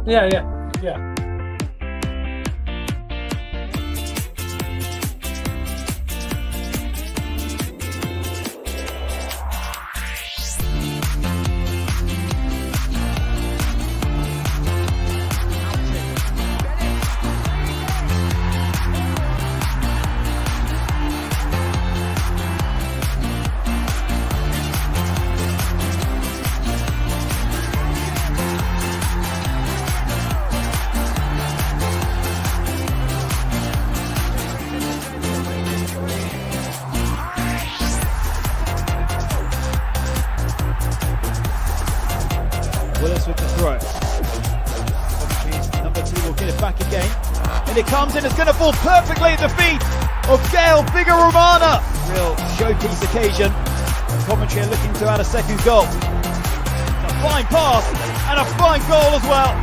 Yeah. Willis with the throw. Number 2 will get it back again. And it comes in, it's going to fall perfectly at the feet of Gail Figueroa. Real showpiece occasion. Commentary are looking to add a second goal. A fine pass and a fine goal as well.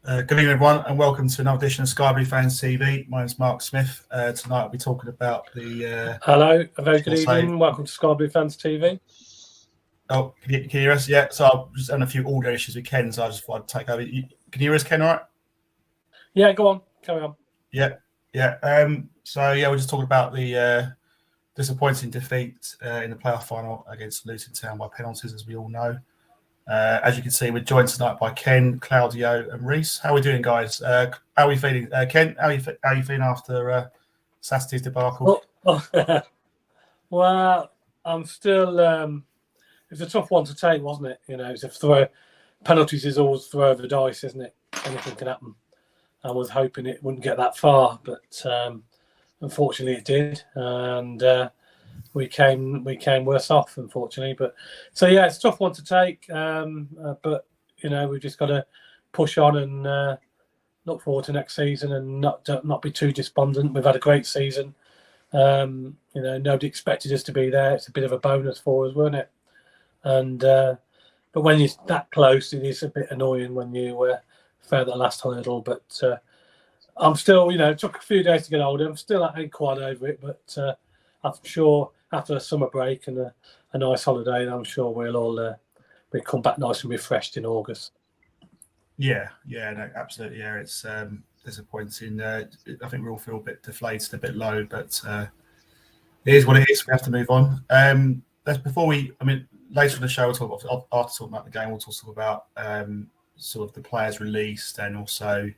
Good evening, everyone, and welcome to another edition of Sky Blue Fans TV. My name's Mark Smith. Tonight I'll be talking about the... Hello, a very good evening. Welcome to Sky Blue Fans TV. Oh, can you hear us? Yeah, so I've just had a few audio issues with Ken, so I just thought I'd take over. Can you hear us, Ken, all right? Yeah, go on. Carry on. Yeah. We're just talking about the disappointing defeat in the playoff final against Luton Town by penalties, as we all know. As you can see, we're joined tonight by Ken, Claudio, and Reese. How are we doing, guys? How are we feeling? Ken, how are you feeling after Saturday's debacle? Well, I'm still. It was a tough one to take, wasn't it? You know, it's a throw. Penalties is always throw of the dice, isn't it? Anything can happen. I was hoping it wouldn't get that far, but unfortunately it did, and we came worse off, unfortunately. But so yeah, it's a tough one to take, but you know, we've just got to push on and look forward to next season and not be too despondent. We've had a great season. You know, nobody expected us to be there. It's a bit of a bonus for us, weren't it? And but when you're that close, it is a bit annoying when you fail the last hurdle. But I'm still, you know, it took a few days to get older. I'm still ain't quite over it, but I'm sure after a summer break and a nice holiday, I'm sure we'll all we'll come back nice and refreshed in August. Yeah, no, absolutely. Yeah, it's disappointing. I think we all feel a bit deflated, a bit low, but it is what it is. We have to move on. Later in the show, after talking about the game, we'll talk about sort of the players released and also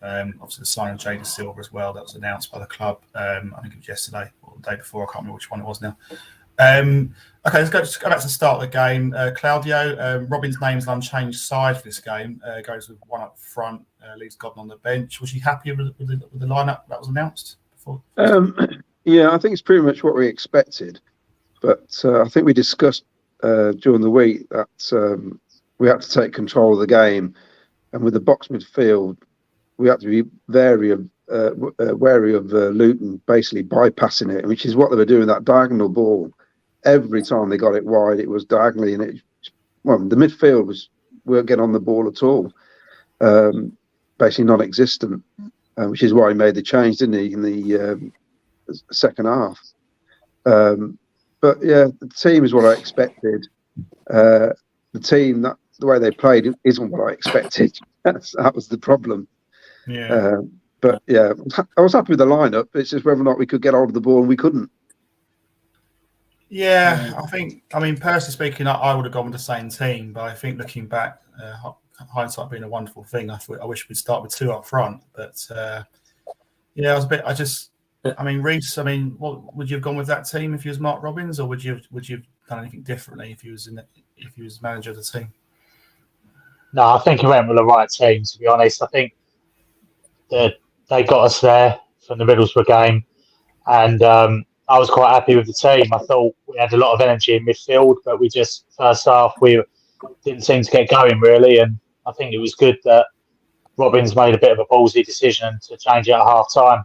obviously the signing of Jada Silva as well. That was announced by the club. I think it was yesterday or the day before. I can't remember which one it was now. Okay, let's go back to the start of the game. Claudio, Robin's name's an unchanged side for this game. Goes with one up front, leaves Godden on the bench. Was you happy with the lineup that was announced before? Yeah, I think it's pretty much what we expected. But I think we discussed during the week that we had to take control of the game, and with the box midfield, we had to be wary of Luton basically bypassing it, which is what they were doing. That diagonal ball, every time they got it wide, it was diagonally, and the midfield weren't getting on the ball at all, basically non-existent, which is why he made the change, didn't he, in the second half. But yeah, the team is what I expected. The team, the way they played isn't what I expected. That was the problem. Yeah. But yeah, I was happy with the lineup. It's just whether or not we could get hold of the ball, and we couldn't. Yeah, I mean, personally speaking, I would have gone with the same team. But I think looking back, hindsight being a wonderful thing, I wish we'd start with two up front. But yeah, I was a bit. I mean, Reese. I mean, what would you have gone with that team if you was Mark Robbins, or would you have done anything differently if you was manager of the team? No, I think he went with the right team, to be honest. I think that they got us there from the Middlesbrough game, and I was quite happy with the team. I thought we had a lot of energy in midfield, but we just, first half, we didn't seem to get going, really, and I think it was good that Robbins made a bit of a ballsy decision to change it at half-time.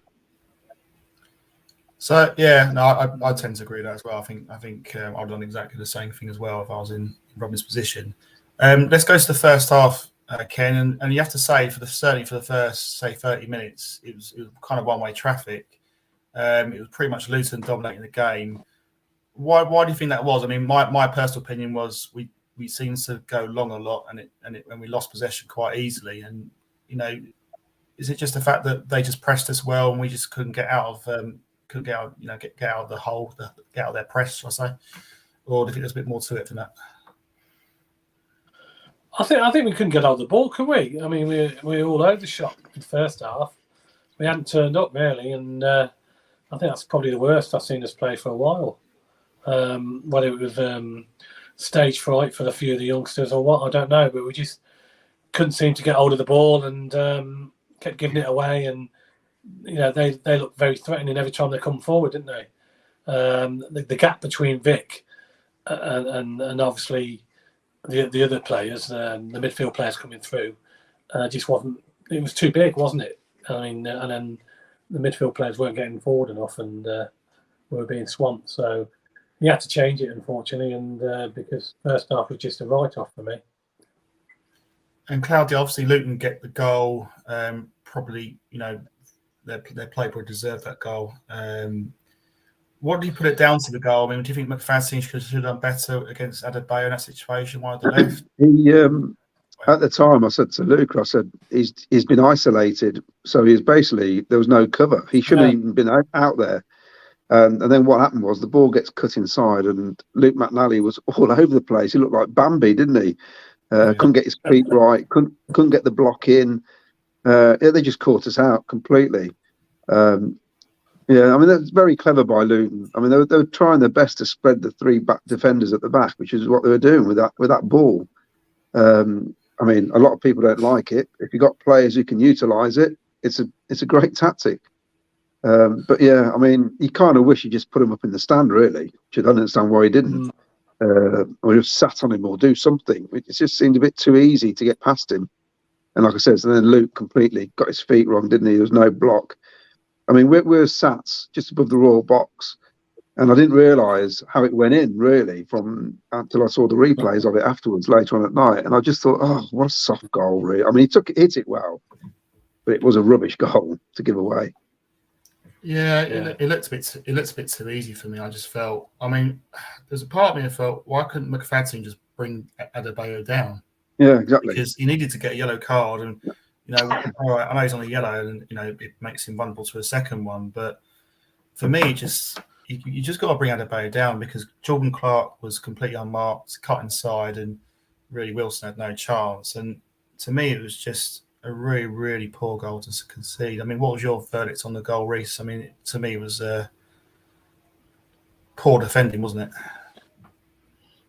So yeah, no, I tend to agree with that as well. I think I've done exactly the same thing as well if I was in Robin's position. Let's go to the first half, Ken, and you have to say certainly for the first 30 minutes, it was kind of one-way traffic. It was pretty much Luton dominating the game. Why do you think that was? I mean, my personal opinion was we seemed to go long a lot, and we lost possession quite easily. And is it just the fact that they just pressed us well and we just couldn't get out of get out of the hole, get out of their press, shall I say? Or do you think there's a bit more to it than that? I think we couldn't get out of the ball, could we? I mean, we were all over the shop in the first half. We hadn't turned up really, and I think that's probably the worst I've seen us play for a while. Whether it was stage fright for a few of the youngsters or what, I don't know, but we just couldn't seem to get hold of the ball and kept giving it away. And they looked very threatening every time they come forward, didn't they? The gap between Vic and obviously the other players, the midfield players coming through, just wasn't. It was too big, wasn't it? I mean, and then the midfield players weren't getting forward enough, and we were being swamped. So you had to change it, unfortunately, and because first half was just a write-off for me. And Claudia, obviously, Luton get the goal. Probably, their play probably deserved that goal. What do you put it down to the goal? I mean, do you think McFadden should have done better against Adebayo in that situation? Why the left? At the time, I said to Luke, I said, he's been isolated. So he's basically, there was no cover. He shouldn't have even been out there. And then what happened was the ball gets cut inside and Luke McNally was all over the place. He looked like Bambi, didn't he? Couldn't get his feet right, couldn't get the block in. They just caught us out completely. I mean, that's very clever by Luton. I mean, they were trying their best to spread the three back defenders at the back, which is what they were doing with that ball. I mean, a lot of people don't like it. If you've got players who can utilise it, it's a great tactic. But yeah, I mean, you kind of wish you just put him up in the stand, really. Which I don't understand why he didn't. Or just sat on him or do something. It just seemed a bit too easy to get past him. And like I said, so then Luke completely got his feet wrong, didn't he? There was no block. I mean, we're sat just above the Royal box, and I didn't realise how it went in, really, until I saw the replays of it afterwards, later on at night. And I just thought, oh, what a soft goal, really. I mean, he hit it well, but it was a rubbish goal to give away. Yeah, it looked a bit too easy for me. I just felt, I mean, there's a part of me that felt, why couldn't McFadden just bring Adebayo down? Yeah, exactly. Because he needed to get a yellow card, and all right, I know he's on a yellow, and it makes him vulnerable to a second one. But for me, you just got to bring Adebayo down because Jordan Clark was completely unmarked, cut inside, and really Wilson had no chance. And to me, it was just a really, really poor goal to concede. I mean, what was your verdict on the goal, Reece? I mean, to me, it was poor defending, wasn't it?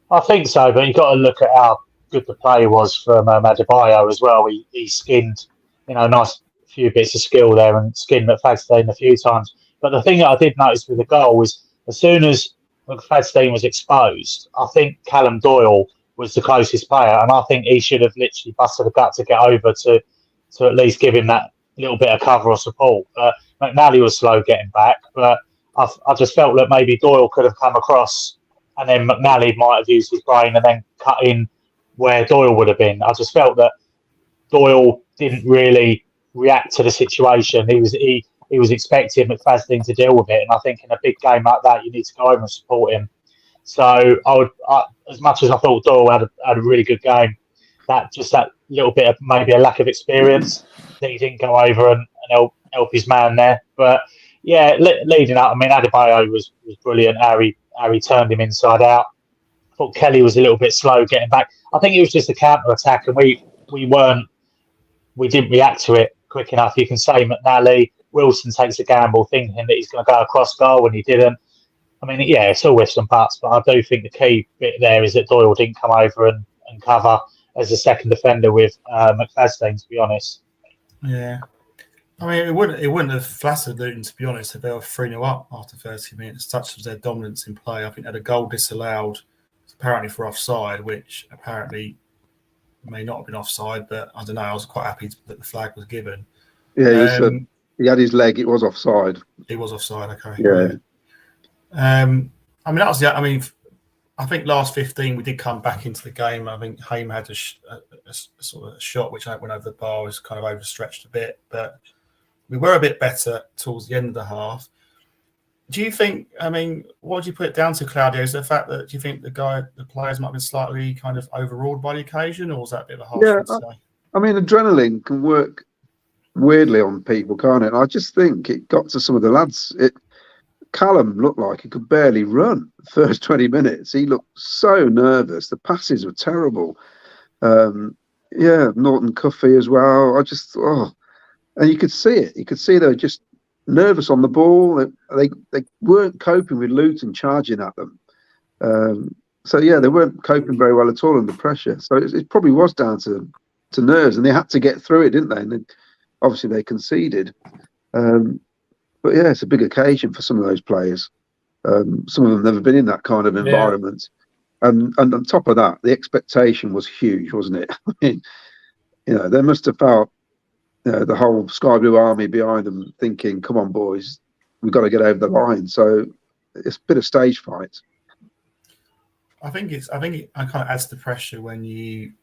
I think so, but you've got to look at how good the play was from Adebayo as well. He skinned, a nice few bits of skill there and skinned McFadden a few times. But the thing that I did notice with the goal was as soon as McFadden was exposed, I think Callum Doyle was the closest player, and I think he should have literally busted the gut to get over to at least give him that little bit of cover or support. But McNally was slow getting back, but I just felt that maybe Doyle could have come across and then McNally might have used his brain and then cut in where Doyle would have been. I just felt that Doyle didn't really react to the situation. He was expecting McFadden to deal with it, and I think in a big game like that, you need to go over and support him. So as much as I thought Doyle had a really good game, that little bit of maybe a lack of experience that he didn't go over and help his man there. But yeah, leading up, I mean, Adebayo was brilliant. How he turned him inside out. I thought Kelly was a little bit slow getting back. I think it was just a counter attack, and we didn't react to it quick enough. You can say McNally, Wilson takes a gamble thinking that he's going to go across goal when he didn't. I mean, yeah, it's all ifs and buts, but I do think the key bit there is that Doyle didn't come over and cover. as a second defender with McFadden, to be honest. Yeah. I mean, it wouldn't have flattered Luton, to be honest, if they were 3-0 up after 30 minutes. Such was their dominance in play. I think they had a goal disallowed, apparently for offside, which apparently may not have been offside, but I don't know. I was quite happy that the flag was given. Yeah, he had his leg. It was offside. It was offside. Okay. Yeah. I mean, that was the. I mean, I think last 15 we did come back into the game. I think Haim had a sort of shot which went over the bar, was kind of overstretched a bit, but we were a bit better towards the end of the half. Do you think? I mean, what do you put it down to, Claudio? Is the fact that do you think the players might have been slightly kind of overawed by the occasion, or was that a bit of a harsh thing to say? I mean, adrenaline can work weirdly on people, can't it? And I just think it got to some of the lads. Callum looked like he could barely run the first 20 minutes. He looked so nervous. The passes were terrible. Norton Cuffy as well. And you could see it. You could see they were just nervous on the ball. They weren't coping with Luton charging at them. They weren't coping very well at all under pressure. So it probably was down to nerves, and they had to get through it, didn't they? And obviously they conceded. But yeah, it's a big occasion for some of those players. Some of them never been in that kind of environment. Yeah. And on top of that, the expectation was huge, wasn't it? I mean, they must have felt the whole Sky Blue army behind them thinking, come on, boys, we've got to get over the line. So it's a bit of stage fright. I think it kind of adds to pressure when you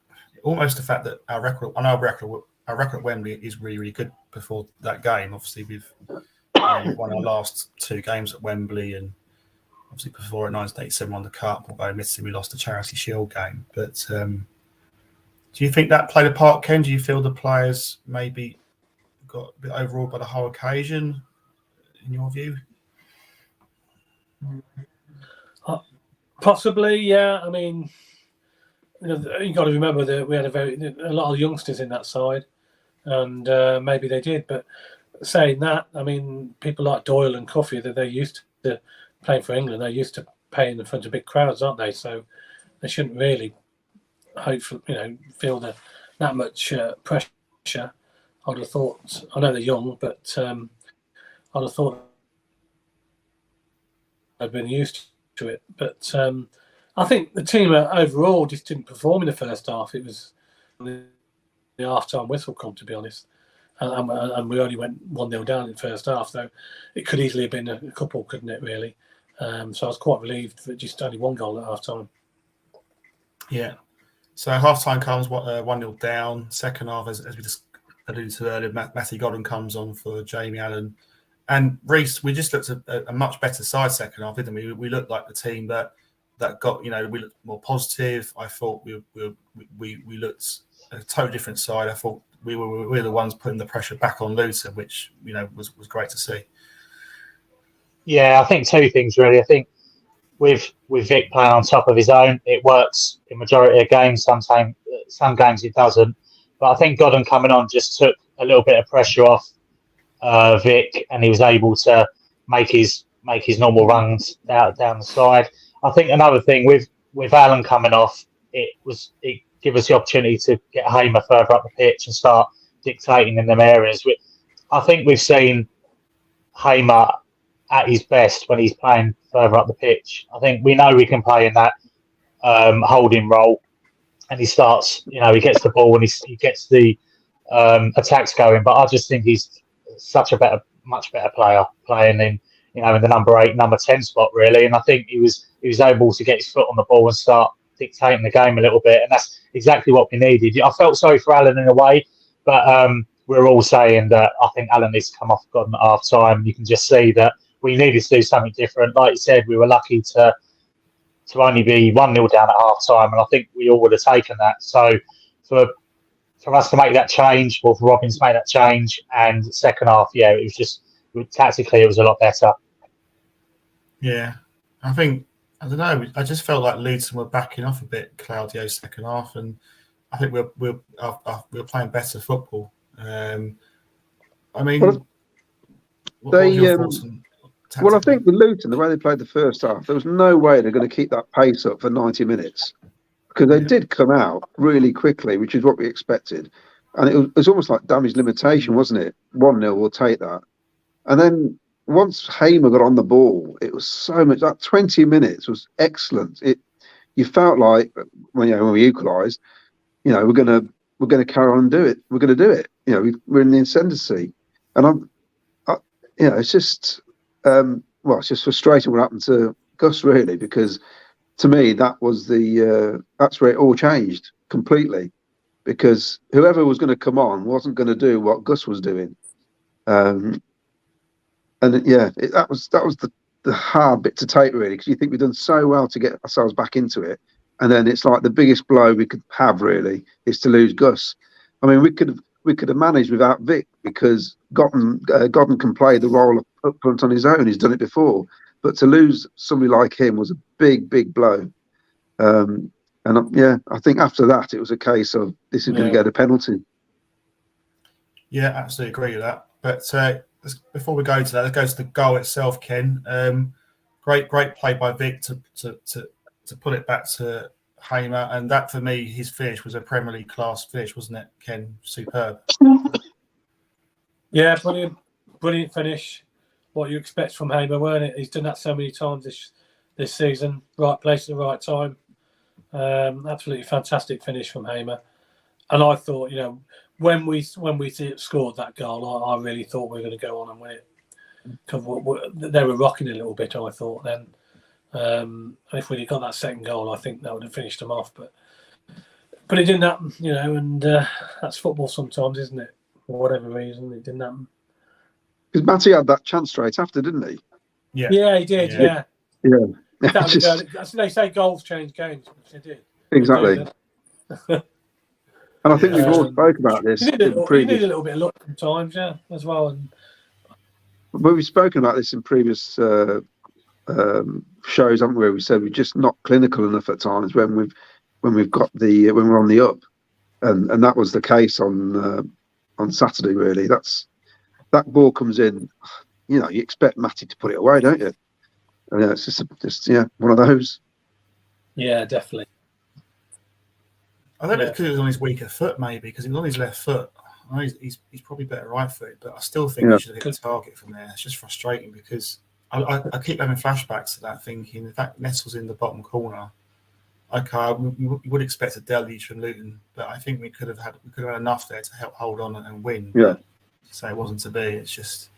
almost the fact that our record at Wembley is really, really good before that game. Obviously, we've won our last 2 games at Wembley, and obviously before at 1987 won the Cup, although admittedly we lost the Charity Shield game. But do you think that played a part, Ken? Do you feel the players maybe got a bit overawed by the whole occasion, in your view? Possibly, yeah. I mean, you got to remember that we had a lot of youngsters in that side, and maybe they did. But saying that, I mean, people like Doyle and Cuffy, that they're used to playing for England. They're used to playing in front of big crowds, aren't they? So they shouldn't really, hopefully, feel that much pressure. I'd have thought. I know they're young, but I'd have thought they'd been used to it. But I think the team overall just didn't perform in the first half. It was the half-time whistle come, to be honest. And we only went 1-0 down in the first half, though it could easily have been a couple, couldn't it, really? So I was quite relieved that just only 1 goal at half-time. Yeah. So half-time comes 1-0 down. Second half, as we just alluded to earlier, Matty Godden comes on for Jamie Allen. And Reece, we just looked at a much better side second half, didn't we? We looked like the team that got, we looked more positive. I thought we looked a totally different side. I thought we were the ones putting the pressure back on Luton, which was great to see. Yeah, I think 2 things really. I think with Vic playing on top of his own, it works in majority of games. Some games it doesn't. But I think Godden coming on just took a little bit of pressure off Vic, and he was able to make his normal runs down the side. I think another thing with Allen coming off, it give us the opportunity to get Hamer further up the pitch and start dictating in them areas. I think we've seen Hamer at his best when he's playing further up the pitch. I think we know we can play in that holding role, and he starts, he gets the ball and he gets the attacks going. But I just think he's such a much better player playing in the number 8, number 10 spot really. And I think he was able to get his foot on the ball and start dictating the game a little bit, and that's exactly what we needed. I felt sorry for Alan in a way, but we're all saying that I think Alan needs to come off Godden at half time. You can just see that we needed to do something different. Like you said, we were lucky to only be 1-0 down at half time, and I think we all would have taken that. So for us to make that change, or for Robin to make that change, and second half, it was just tactically it was a lot better. Yeah, I don't know. I just felt like Luton were backing off a bit, Claudio, second half, and I think we're playing better football. I mean, what are your thoughts on tactically? Well, I think with Luton, the way they played the first half, there was no way they're going to keep that pace up for 90 minutes. because they did come out really quickly, which is what we expected. And it was almost like damage limitation, wasn't it? 1-0, we'll take that. And then once Hamer got on the ball, it was so much. That 20 minutes was excellent. You felt like when we equalised, we're gonna carry on and do it. We're gonna do it. We're in the ascendancy, and it's just it's just frustrating what happened to Gus, really, because to me that was that's where it all changed completely, because whoever was going to come on wasn't going to do what Gus was doing. That was the hard bit to take, really, because you think we've done so well to get ourselves back into it, and then it's like the biggest blow we could have, really, is to lose Gus. I mean, we could have managed without Vic, because Godden can play the role of up front on his own. He's done it before, but to lose somebody like him was a big blow. I think after that it was a case of this is going to get a penalty. Yeah, absolutely agree with that. But before we go to that, let's go to the goal itself, Ken. Great play by Vic to put it back to Hamer, and that for me, his finish was a Premier League class finish, wasn't it, Ken? Superb. Yeah, brilliant finish. What you expect from Hamer, weren't it? He's done that so many times this season. Right place at the right time. Absolutely fantastic finish from Hamer. And I thought, when we scored that goal, I really thought we were going to go on and win it. Because they were rocking a little bit, I thought then. If we'd got that second goal, I think that would have finished them off. But it didn't happen, and that's football sometimes, isn't it? For whatever reason, it didn't happen. Because Matty had that chance straight after, didn't he? Yeah, he did. Yeah. Just, they say goals change games, which they did. Exactly. And I think we've all spoke about this. You need a little bit of luck sometimes, as well. But we've spoken about this in previous shows, haven't we? We said we're just not clinical enough at times when we've got when we're on the up, and that was the case on Saturday. Really, that ball comes in. You expect Matty to put it away, don't you? And it's just one of those. Yeah, definitely. I don't know if it was on his weaker foot, maybe, because he was on his left foot. I know he's probably better right-footed, but I still think he should have hit the target from there. It's just frustrating because I keep having flashbacks to that, thinking if that nettles in the bottom corner, okay, we would expect a deluge from Luton, but I think we could have had enough there to help hold on and win. Yeah. So it wasn't to be. It's just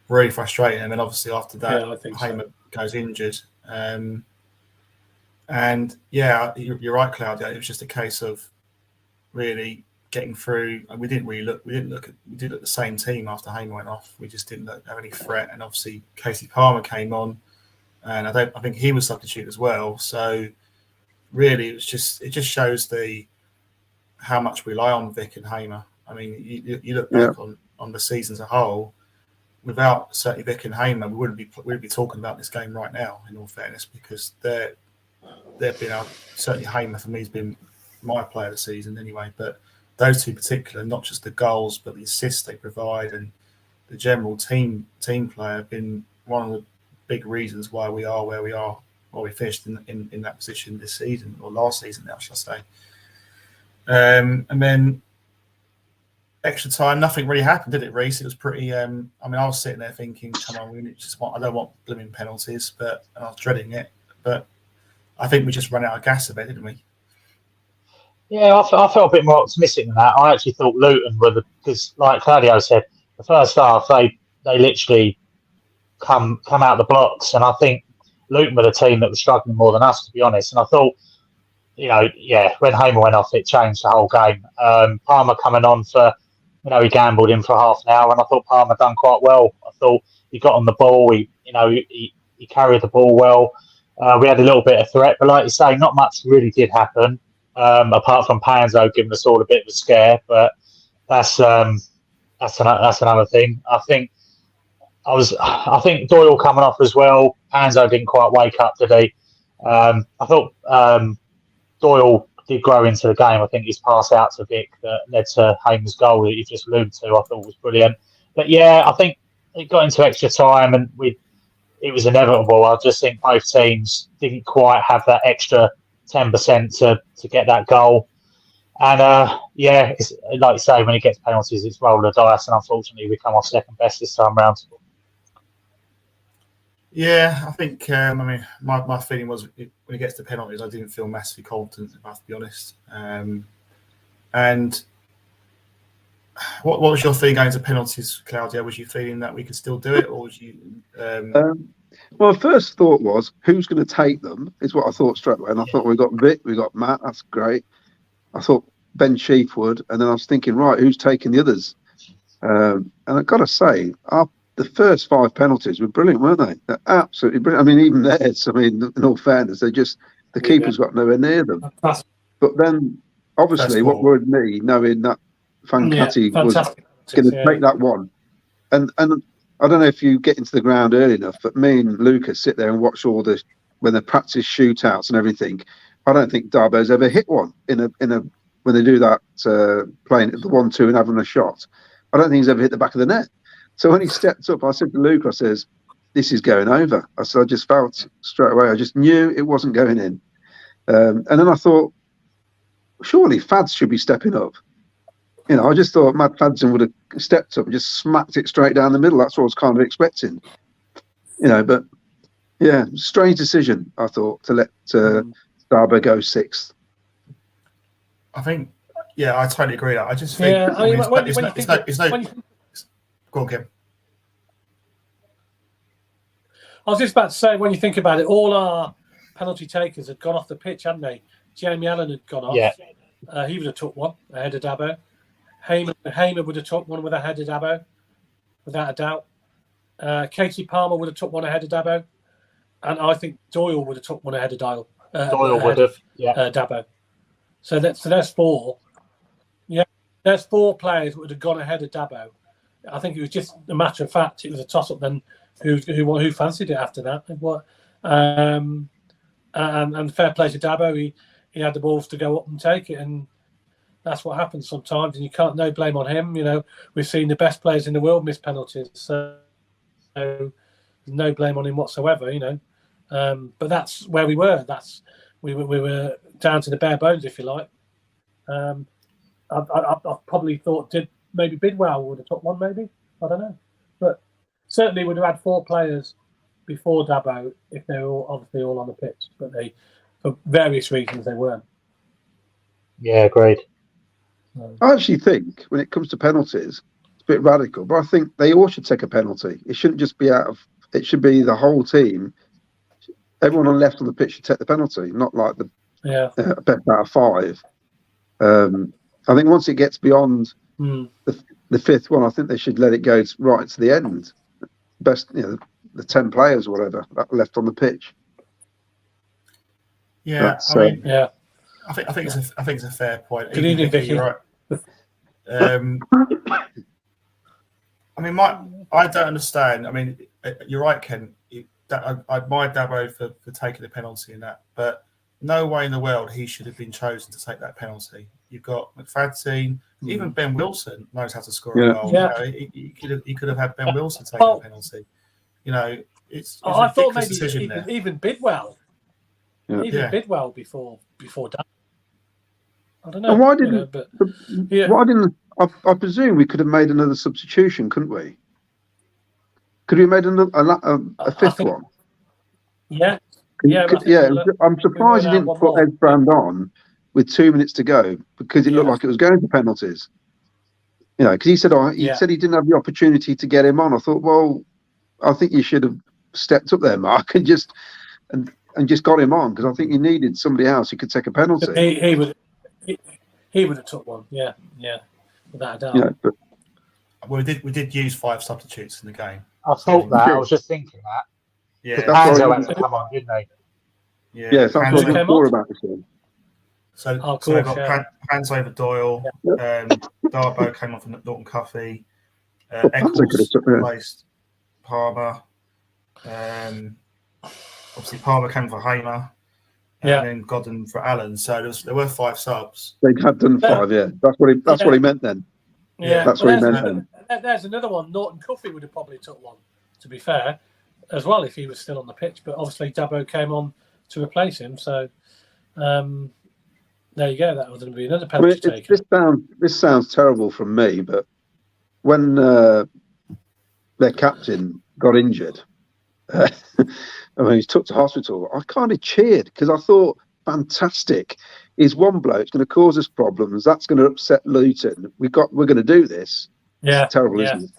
really frustrating. And then obviously after that, Hamer goes injured. And you're right, Claudia. It was just a case of really getting through. And we did look at the same team after Hamer went off. We just didn't have any threat. And obviously Casey Palmer came on, and I think he was substitute as well. So really, it just shows how much we rely on Vic and Hamer. I mean, you look back on the season as a whole. Without certainly Vic and Hamer, we wouldn't be talking about this game right now. In all fairness, because they've been certainly Hamer for me has been my player of the season anyway. But those two in particular, not just the goals but the assists they provide and the general team player, have been one of the big reasons why we are where we are, why we finished in that position this season, or last season now, shall I say. And then extra time, nothing really happened, did it, Reece? It was pretty. I was sitting there thinking, "Come on, I don't want blooming penalties," and I was dreading it. But I think we just ran out of gas a bit, didn't we? Yeah, I felt a bit more optimistic than that. I actually thought Luton were because, like Claudio said, the first half they literally come out the blocks, and I think Luton were the team that was struggling more than us, to be honest. And I thought, when Hamer went off, it changed the whole game. Palmer coming on for. He gambled in for half an hour, and I thought Palmer done quite well. I thought he got on the ball. He carried the ball well. We had a little bit of threat, but like you say, not much really did happen, apart from Panzo giving us all a bit of a scare. But that's another thing. I think Doyle coming off as well. Panzo didn't quite wake up today. I thought Doyle did grow into the game. I think his pass out to Vic that led to Hamer's goal that you just alluded to, I thought was brilliant. But I think it got into extra time and it was inevitable. I just think both teams didn't quite have that extra 10% to get that goal. And it's like you say, when he gets penalties, it's roll the dice, and unfortunately, we come off second best this time round. Yeah, I think. My feeling was when he gets to penalties, I didn't feel massively confident, if I have to be honest. And what was your feeling going to penalties, Claudia? Was you feeling that we could still do it, or was you? My first thought was, who's going to take them? Is what I thought straight away, and I thought we got Vic, we got Matt. That's great. I thought Ben Sheaf would, and then I was thinking, right, who's taking the others? And I've got to say, the first 5 penalties were brilliant, weren't they? They're absolutely brilliant. I mean, even theirs, in all fairness, the keeper's got nowhere near them. But then, obviously, what worried me, knowing that Fancati was going to take that one. And I don't know if you get into the ground early enough, but me and Lucas sit there and watch all the, when they practice shootouts and everything. I don't think Darbo's ever hit one in a when they do that playing the 1-2 and having a shot. I don't think he's ever hit the back of the net. So when he stepped up, I said to Luke, I says, "This is going over." I said, I just felt straight away. I just knew it wasn't going in. And then I thought, surely Fads should be stepping up. I just thought Matt Fadson would have stepped up and just smacked it straight down the middle. That's what I was kind of expecting. But yeah, strange decision, I thought, to let Darbo go 6th. I think, I totally agree. I just think, go on, Kim. I was just about to say, when you think about it, all our penalty takers had gone off the pitch, hadn't they? Jamie Allen had gone off. Yeah. He would have took one ahead of Dabo. Hamer would have took one with a head of Dabo, without a doubt. Katie Palmer would have took one ahead of Dabo. And I think Doyle would have took one ahead of Doyle would have, Dabo. So there's 4. Yeah, there's 4 players who would have gone ahead of Dabo. I think it was just a matter of fact. It was a toss-up then. Who fancied it after that? And fair play to Dabo. He had the balls to go up and take it, and that's what happens sometimes. And you can't no blame on him. We've seen the best players in the world miss penalties, so no blame on him whatsoever. But that's where we were. We were down to the bare bones, if you like. I probably thought maybe Bidwell would have took one, maybe. I don't know. But certainly would have had 4 players before Dabo if they were obviously all on the pitch. But for various reasons, they weren't. Yeah, agreed. I actually think when it comes to penalties, it's a bit radical, but I think they all should take a penalty. It shouldn't just be it should be the whole team. Everyone on left on the pitch should take the penalty, not like the best out of 5. I think once it gets beyond the 5th one, I think they should let it go right to the end. Best, the 10 players or whatever left on the pitch. Yeah, I think it's a fair point. Good evening, Vicky. You're right. I don't understand. You're right, Ken. I admire Dabo for taking the penalty in that, but no way in the world he should have been chosen to take that penalty. You've got McFadden, even Ben Wilson knows how to score a goal. Yeah. He could have had Ben Wilson take the penalty. It's I thought maybe decision even Bidwell. Yeah. Even Bidwell before Dabo. I don't know. And why didn't? I presume we could have made another substitution, couldn't we? Could we have made a 5th one? Yeah. I'm surprised he didn't put Ed Brand on with 2 minutes to go because it looked like it was going to penalties. Because he said he didn't have the opportunity to get him on. I thought, well, I think you should have stepped up there, Mark, and just got him on because I think you needed somebody else who could take a penalty. He would have took one. Yeah, without a doubt. We did use 5 substitutes in the game. I thought that. I was just thinking that. Yeah, Hanzo had to come on, didn't they? Yeah, that's what I was sure about this one. So we got Hands over Doyle. Darbo came on from Norton Cuffey. Eccles replaced Palmer. Obviously, Palmer came for Hamer. And then Godden for Allen. So there were 5 subs. They had done 5, yeah. That's what he meant then. Yeah, that's what he meant then. There's another one. Norton Cuffey would have probably took one, to be fair, as well, if he was still on the pitch. But obviously, Dabo came on to replace him. So, There you go. That was going to be another I mean, penalty taken. this sounds terrible from me, but when their captain got injured, I mean, he's took to hospital. I kind of cheered because I thought, fantastic. He's one bloke going to cause us problems. That's going to upset Luton. We're going to do this. Yeah, it's terrible, yeah. isn't it?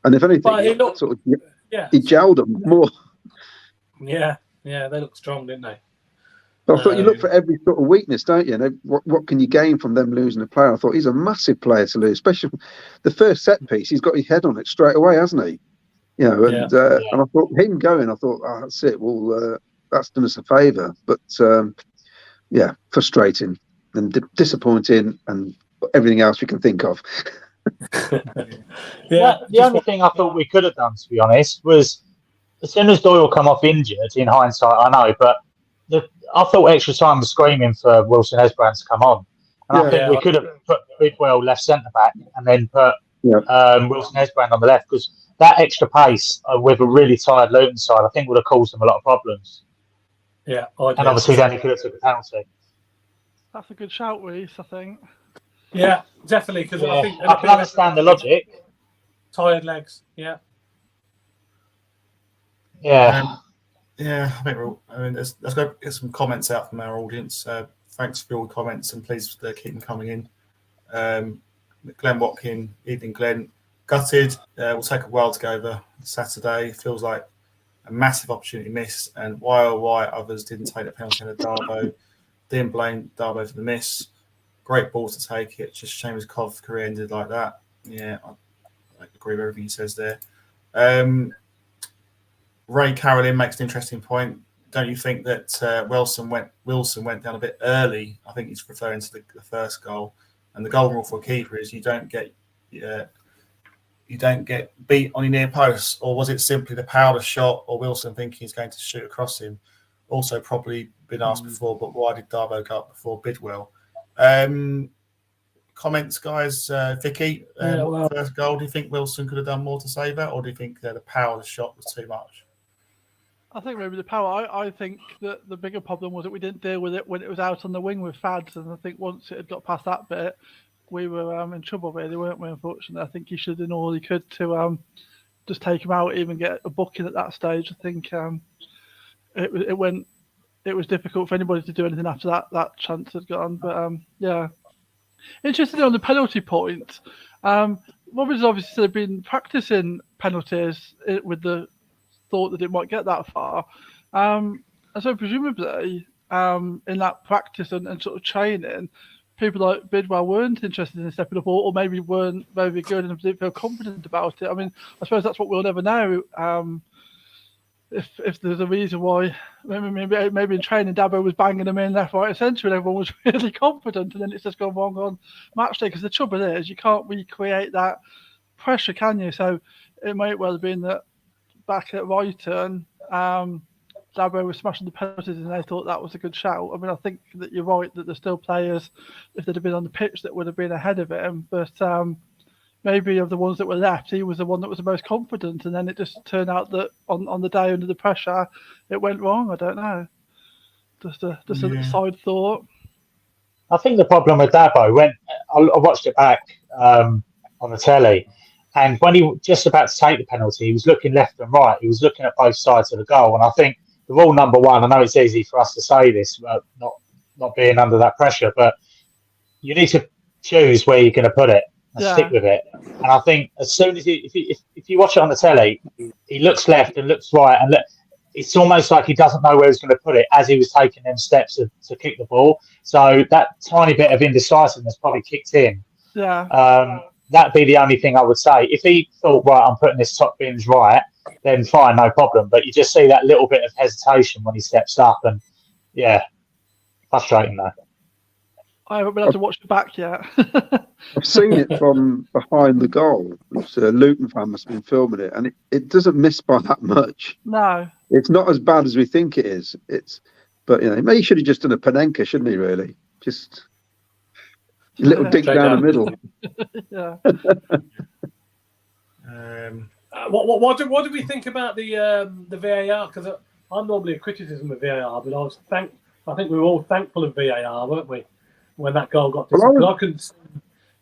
And if anything, But he looked, sort of, yeah, he gelled them more. yeah, they looked strong, didn't they? But I thought you look for every sort of weakness, don't you? And what can you gain from them losing a player? I thought he's a massive player to lose, especially the first set piece. He's got his head on it straight away, hasn't he? You know, and I thought him going. I thought, oh, that's it. Well, that's done us a favour. But yeah, frustrating and disappointing, and everything else we can think of. The only thing I thought we could have done, to be honest, was as soon as Doyle come off injured. In hindsight, I know, but I thought extra time was screaming for Wilson Esbrand to come on, and I think we could have put Bidwell left centre back and then put Wilson Esbrand on the left, because that extra pace with a really tired Luton side, I think would have caused them a lot of problems. Yeah, and obviously then he could have took a penalty. That's a good shout, Reece, I think. Yeah, definitely, because I think I can understand the logic. Tired legs, yeah. Yeah, I think let's go get some comments out from our audience. Thanks for all the comments, and please keep them coming in. Glenn Watkin, evening Glenn. Gutted. Will take a while to go over Saturday. Feels like a massive opportunity missed, and why others didn't take the penalty at Darbo. Didn't blame Darbo for the miss. Great ball to take it. Just shame his Cov career ended like that. Yeah, I agree with everything he says there. Ray Carolyn makes an interesting point. Don't you think that Wilson went down a bit early? I think he's referring to the first goal. And the golden rule for a keeper is you don't get beat on your near post. Or was it simply the power shot, or Wilson thinking he's going to shoot across him? Also, probably been asked before, but why did Darbo go up before Bidwell? Comments, guys. Vicky, first goal. Do you think Wilson could have done more to save that, or do you think the power shot was too much? I think maybe the power. I think that the bigger problem was that we didn't deal with it when it was out on the wing with Fads, and I think once it had got past that bit, we were in trouble really, weren't we? Unfortunately, I think he should have done all he could to just take him out, even get a booking at that stage. I think it was difficult for anybody to do anything after that chance had gone. But yeah, interestingly on the penalty point, Robbins obviously had been practicing penalties with the thought that it might get that far, and so presumably in that practice and sort of training, people like Bidwell weren't interested in stepping up, or maybe weren't very good and didn't feel confident about it. I mean, I suppose that's what we'll never know. If there's a reason why, maybe in training Dabo was banging them in left, right, and centre, and everyone was really confident, and then it's just gone wrong on match day. Because the trouble is, you can't recreate that pressure, can you? So it might well have been that back at Brighton, Dabo was smashing the penalties, and they thought that was a good shout. I mean, I think that you're right that there's still players, if they'd have been on the pitch, that would have been ahead of him, but maybe of the ones that were left, he was the one that was the most confident, and then it just turned out that on the day under the pressure, it went wrong. I don't know. Just a side thought. I think the problem with Dabo, I watched it back on the telly, and when he was just about to take the penalty, he was looking left and right. He was looking at both sides of the goal, and I think the rule number one, I know it's easy for us to say this, not being under that pressure, but you need to choose where you're going to put it and stick with it. And I think as soon as if you watch it on the telly, he looks left and looks right, and it's almost like he doesn't know where he's going to put it as he was taking them steps to kick the ball. So that tiny bit of indecisiveness probably kicked in. Yeah. That'd be the only thing I would say. If he thought, right, I'm putting this top binge right, then fine, no problem. But you just see that little bit of hesitation when he steps up, and yeah, frustrating though. I haven't been able to watch it back yet. I've seen it from behind the goal. It's a Luton fan must have been filming it, and it doesn't miss by that much. No. It's not as bad as we think it is. But maybe he should have just done a Panenka, shouldn't he, really? Just a little dig down the middle. Yeah. What do we think about the VAR? Because I'm normally a criticism of VAR, but I I think we were all thankful of VAR, weren't we? When that goal got Well, disallowed, I couldn't see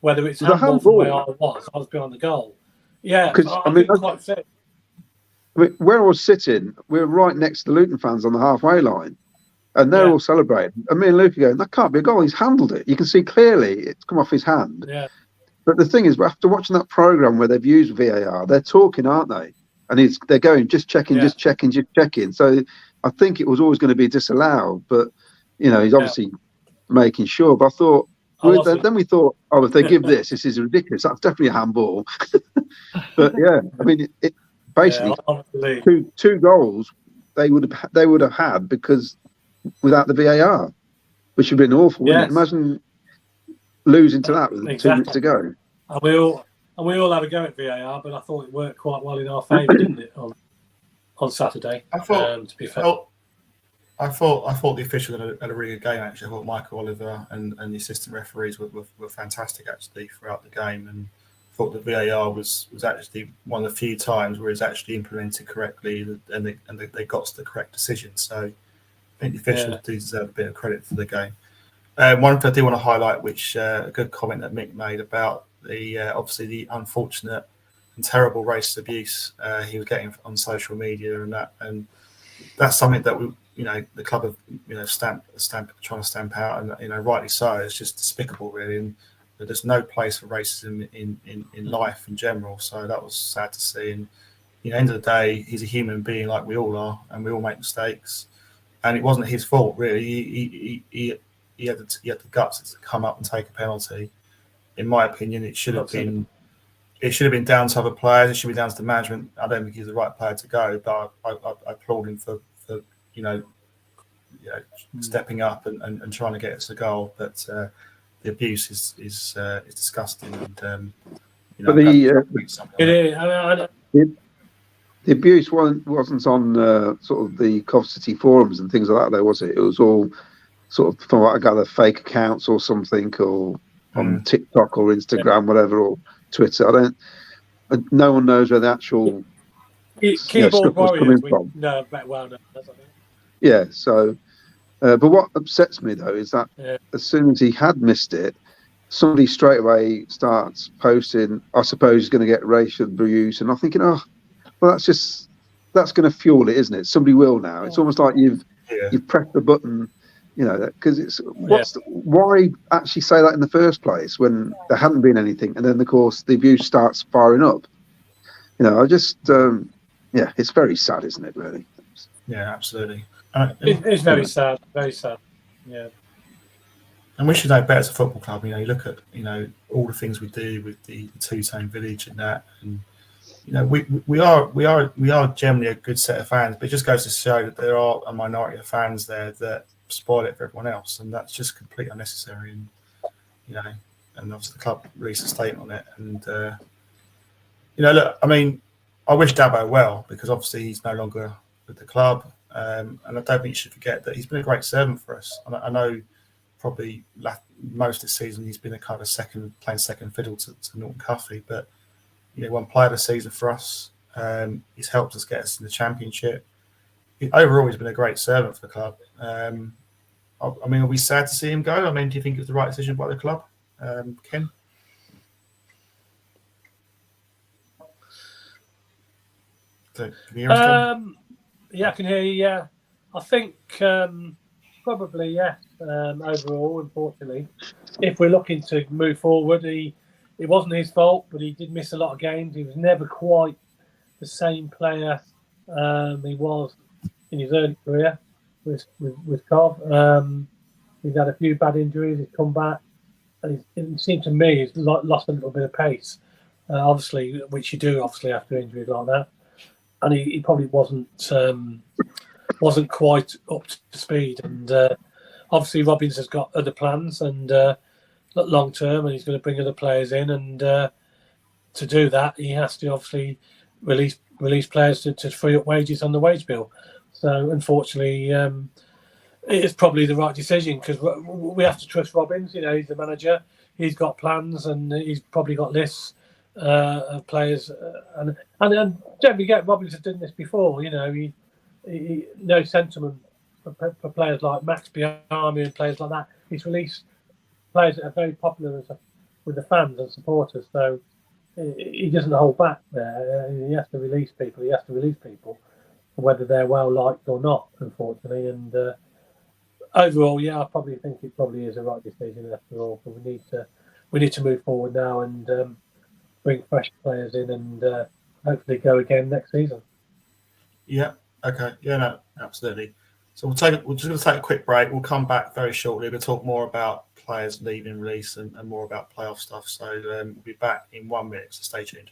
whether it's It was a handball from handball. where I was. I was behind the goal. Yeah, Because, I I mean, couldn't quite see it. where I was sitting, we were right next to the Luton fans on the halfway line, and they're Yeah. all celebrating. And me and Luke are going, that can't be a goal. He's handled it. You can see clearly it's come off his hand. Yeah, But the thing is, after watching that programme where they've used VAR, they're talking, aren't they? And they're going, just checking, Yeah. just checking, just checking. So I think it was always going to be disallowed. But, you know, he's obviously making sure. But I thought, then we thought, oh, if they give this is ridiculous. That's definitely a handball. But yeah, I mean, it basically two goals they would have had because without the VAR, which would have been awful. Wouldn't it? Imagine losing to that with 2 minutes to go. And we all had a go at VAR, but I thought it worked quite well in our favour, didn't it? On Saturday, I thought, to be fair. I thought the officials had a really good game. Actually, I thought Michael Oliver and the assistant referees were fantastic actually throughout the game, and I thought the VAR was actually one of the few times where it's actually implemented correctly and they got to the correct decision. So I think the officials do deserve a bit of credit for the game. One thing I do want to highlight, which a good comment that Mick made about the obviously the unfortunate and terrible racist abuse he was getting on social media and that's something that the club have trying to stamp out, and rightly so. It's just despicable, really, and there's no place for racism in life in general. So that was sad to see. And at the end of the day, he's a human being like we all are, and we all make mistakes. And it wasn't his fault, really. He had the guts to come up and take a penalty. In my opinion, it should have been. It should have been down to other players. It should be down to the management. I don't think he's the right player to go, but I applaud him for stepping up and trying to get us a goal. But the abuse is disgusting. And but the abuse wasn't on sort of the Cov City forums and things like that, though, was it? It was all sort of, from what I gather, fake accounts or something, or on TikTok or Instagram, whatever, or Twitter. No one knows where the actual keyboard warriors from. No, well known, I think. Yeah. So, but what upsets me though is that as soon as he had missed it, somebody straight away starts posting, I suppose he's going to get racial abuse, and I'm thinking, oh, well, that's going to fuel it, isn't it? Somebody will now. It's almost like you've pressed the button. Because it's why actually say that in the first place when there hadn't been anything, and then of course the abuse starts firing up. I just it's very sad, isn't it? Really. Yeah, absolutely. It's very sad. Very sad. Yeah. And we should know better as a football club. You look at all the things we do with the two-tone village and that, and we are generally a good set of fans, but it just goes to show that there are a minority of fans there that spoil it for everyone else, and that's just completely unnecessary. And and obviously the club released a statement on it. And look, I mean, I wish Dabo well, because obviously he's no longer with the club, and I don't think you should forget that he's been a great servant for us. And I know probably most of the season he's been a kind of playing second fiddle to Norton Cuffley, but one player of the season for us. He's helped us get us in the Championship. Overall, he's been a great servant for the club. I mean, are we sad to see him go? I mean, do you think it was the right decision by the club, Ken? Can you hear us, Ken? Yeah, I can hear you. Yeah, I think probably yes. Overall, unfortunately, if we're looking to move forward, it wasn't his fault, but he did miss a lot of games. He was never quite the same player he was in his early career with Cov. He's had a few bad injuries. He's come back, and it seemed to me he's lost a little bit of pace. Obviously, which you do after injuries like that, and he probably wasn't quite up to speed. And obviously, Robbins has got other plans and long term, and he's going to bring other players in. And to do that, he has to obviously release players to free up wages on the wage bill. So unfortunately, it's probably the right decision, because we have to trust Robbins. He's the manager. He's got plans, and he's probably got lists of players. And don't forget, Robbins has done this before. He knows sentiment for players like Max Biami and players like that. He's released players that are very popular with the fans and supporters. So he doesn't hold back there. He has to release people, whether they're well liked or not, unfortunately. And overall, I probably think it probably is a right decision after all. But we need to move forward now and bring fresh players in and hopefully go again next season. Yeah. Okay. Yeah. No. Absolutely. So we're just going to take a quick break. We'll come back very shortly. We'll talk more about players leaving release and more about playoff stuff. So we'll be back in 1 minute. So stay tuned.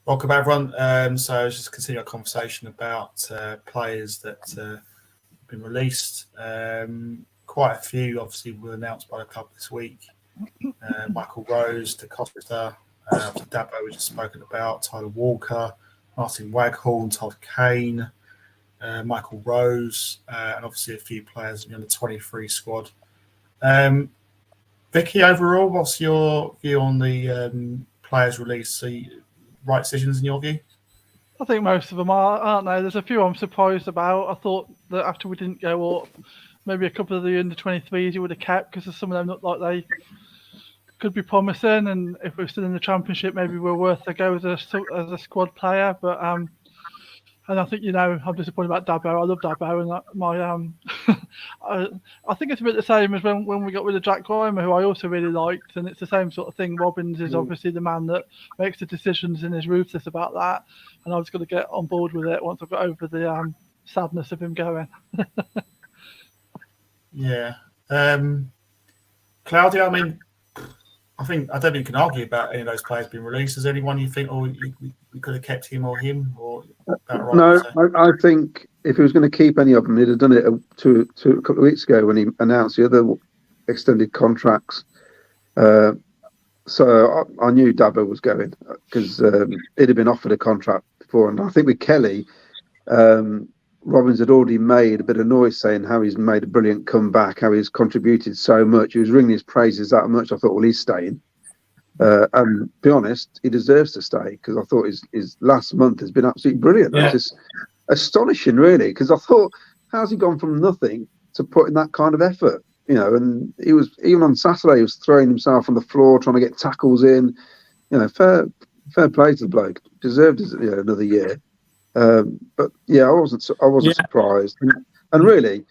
Welcome, everyone. So just continue our conversation about players that have been released. Quite a few, obviously, were announced by the club this week. Michael Rose, De Costa, Dabo, we just spoken about, Tyler Walker, Martin Waghorn, Todd Kane, Michael Rose, and obviously a few players in the under 23 squad. Vicky, overall, what's your view on the players released? Right decisions in your view? I think most of them are, aren't they? There's a few I'm surprised about. I thought that after we didn't go up, maybe a couple of the under 23s you would have kept because some of them looked like they could be promising, and if we're still in the Championship, maybe we're worth a go as a squad player. But and I think I'm disappointed about Dabo. I love Dabo, and I think it's a bit the same as when we got rid of Jack Grimer, who I also really liked, and it's the same sort of thing. Robbins is obviously the man that makes the decisions and is ruthless about that, and I was going to get on board with it once I got over the sadness of him going. Yeah, Claudia. I mean, I don't think you can argue about any of those players being released. Is there anyone you think, we could have kept him or him, or about right? No, I think if he was going to keep any of them, he'd have done it a couple of weeks ago when he announced the other extended contracts. So I knew Dabo was going because he'd have been offered a contract before, and I think with Kelly, Robbins had already made a bit of noise saying how he's made a brilliant comeback, how he's contributed so much. He was ringing his praises that much. I thought, well, he's staying. And to be honest, he deserves to stay because I thought his last month has been absolutely brilliant. Yeah. It's just astonishing, really, because I thought, how's he gone from nothing to putting that kind of effort? And he was, even on Saturday, he was throwing himself on the floor, trying to get tackles in. Fair play to the bloke. Deserved another year. But yeah, I wasn't surprised, and really,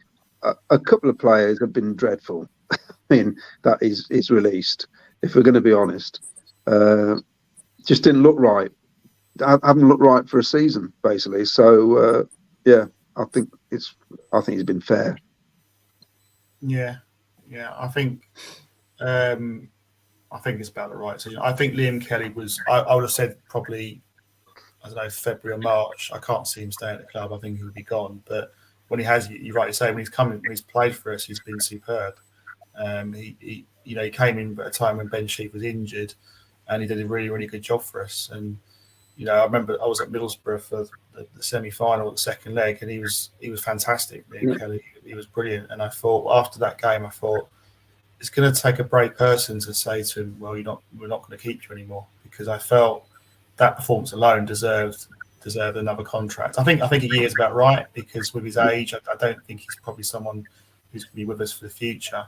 a couple of players have been dreadful. I mean, that is released. If we're going to be honest, just didn't look right. Haven't looked right for a season, basically. So I think he's been fair. Yeah, I think it's about the right decision. I think Liam Kelly was. I would have said probably, I don't know, February or March. I can't see him staying at the club. I think he would be gone. But when he has, you rightly say, when he's played for us, he's been superb. He came in at a time when Ben Sheep was injured, and he did a really, really good job for us. And I remember I was at Middlesbrough for the semi-final, the second leg, and he was fantastic. Liam Kelly, he was brilliant. And I thought after that game, it's going to take a brave person to say to him, "Well, we're not going to keep you anymore," because I felt that performance alone deserved another contract. I think a year is about right because with his age, I don't think he's probably someone who's going to be with us for the future.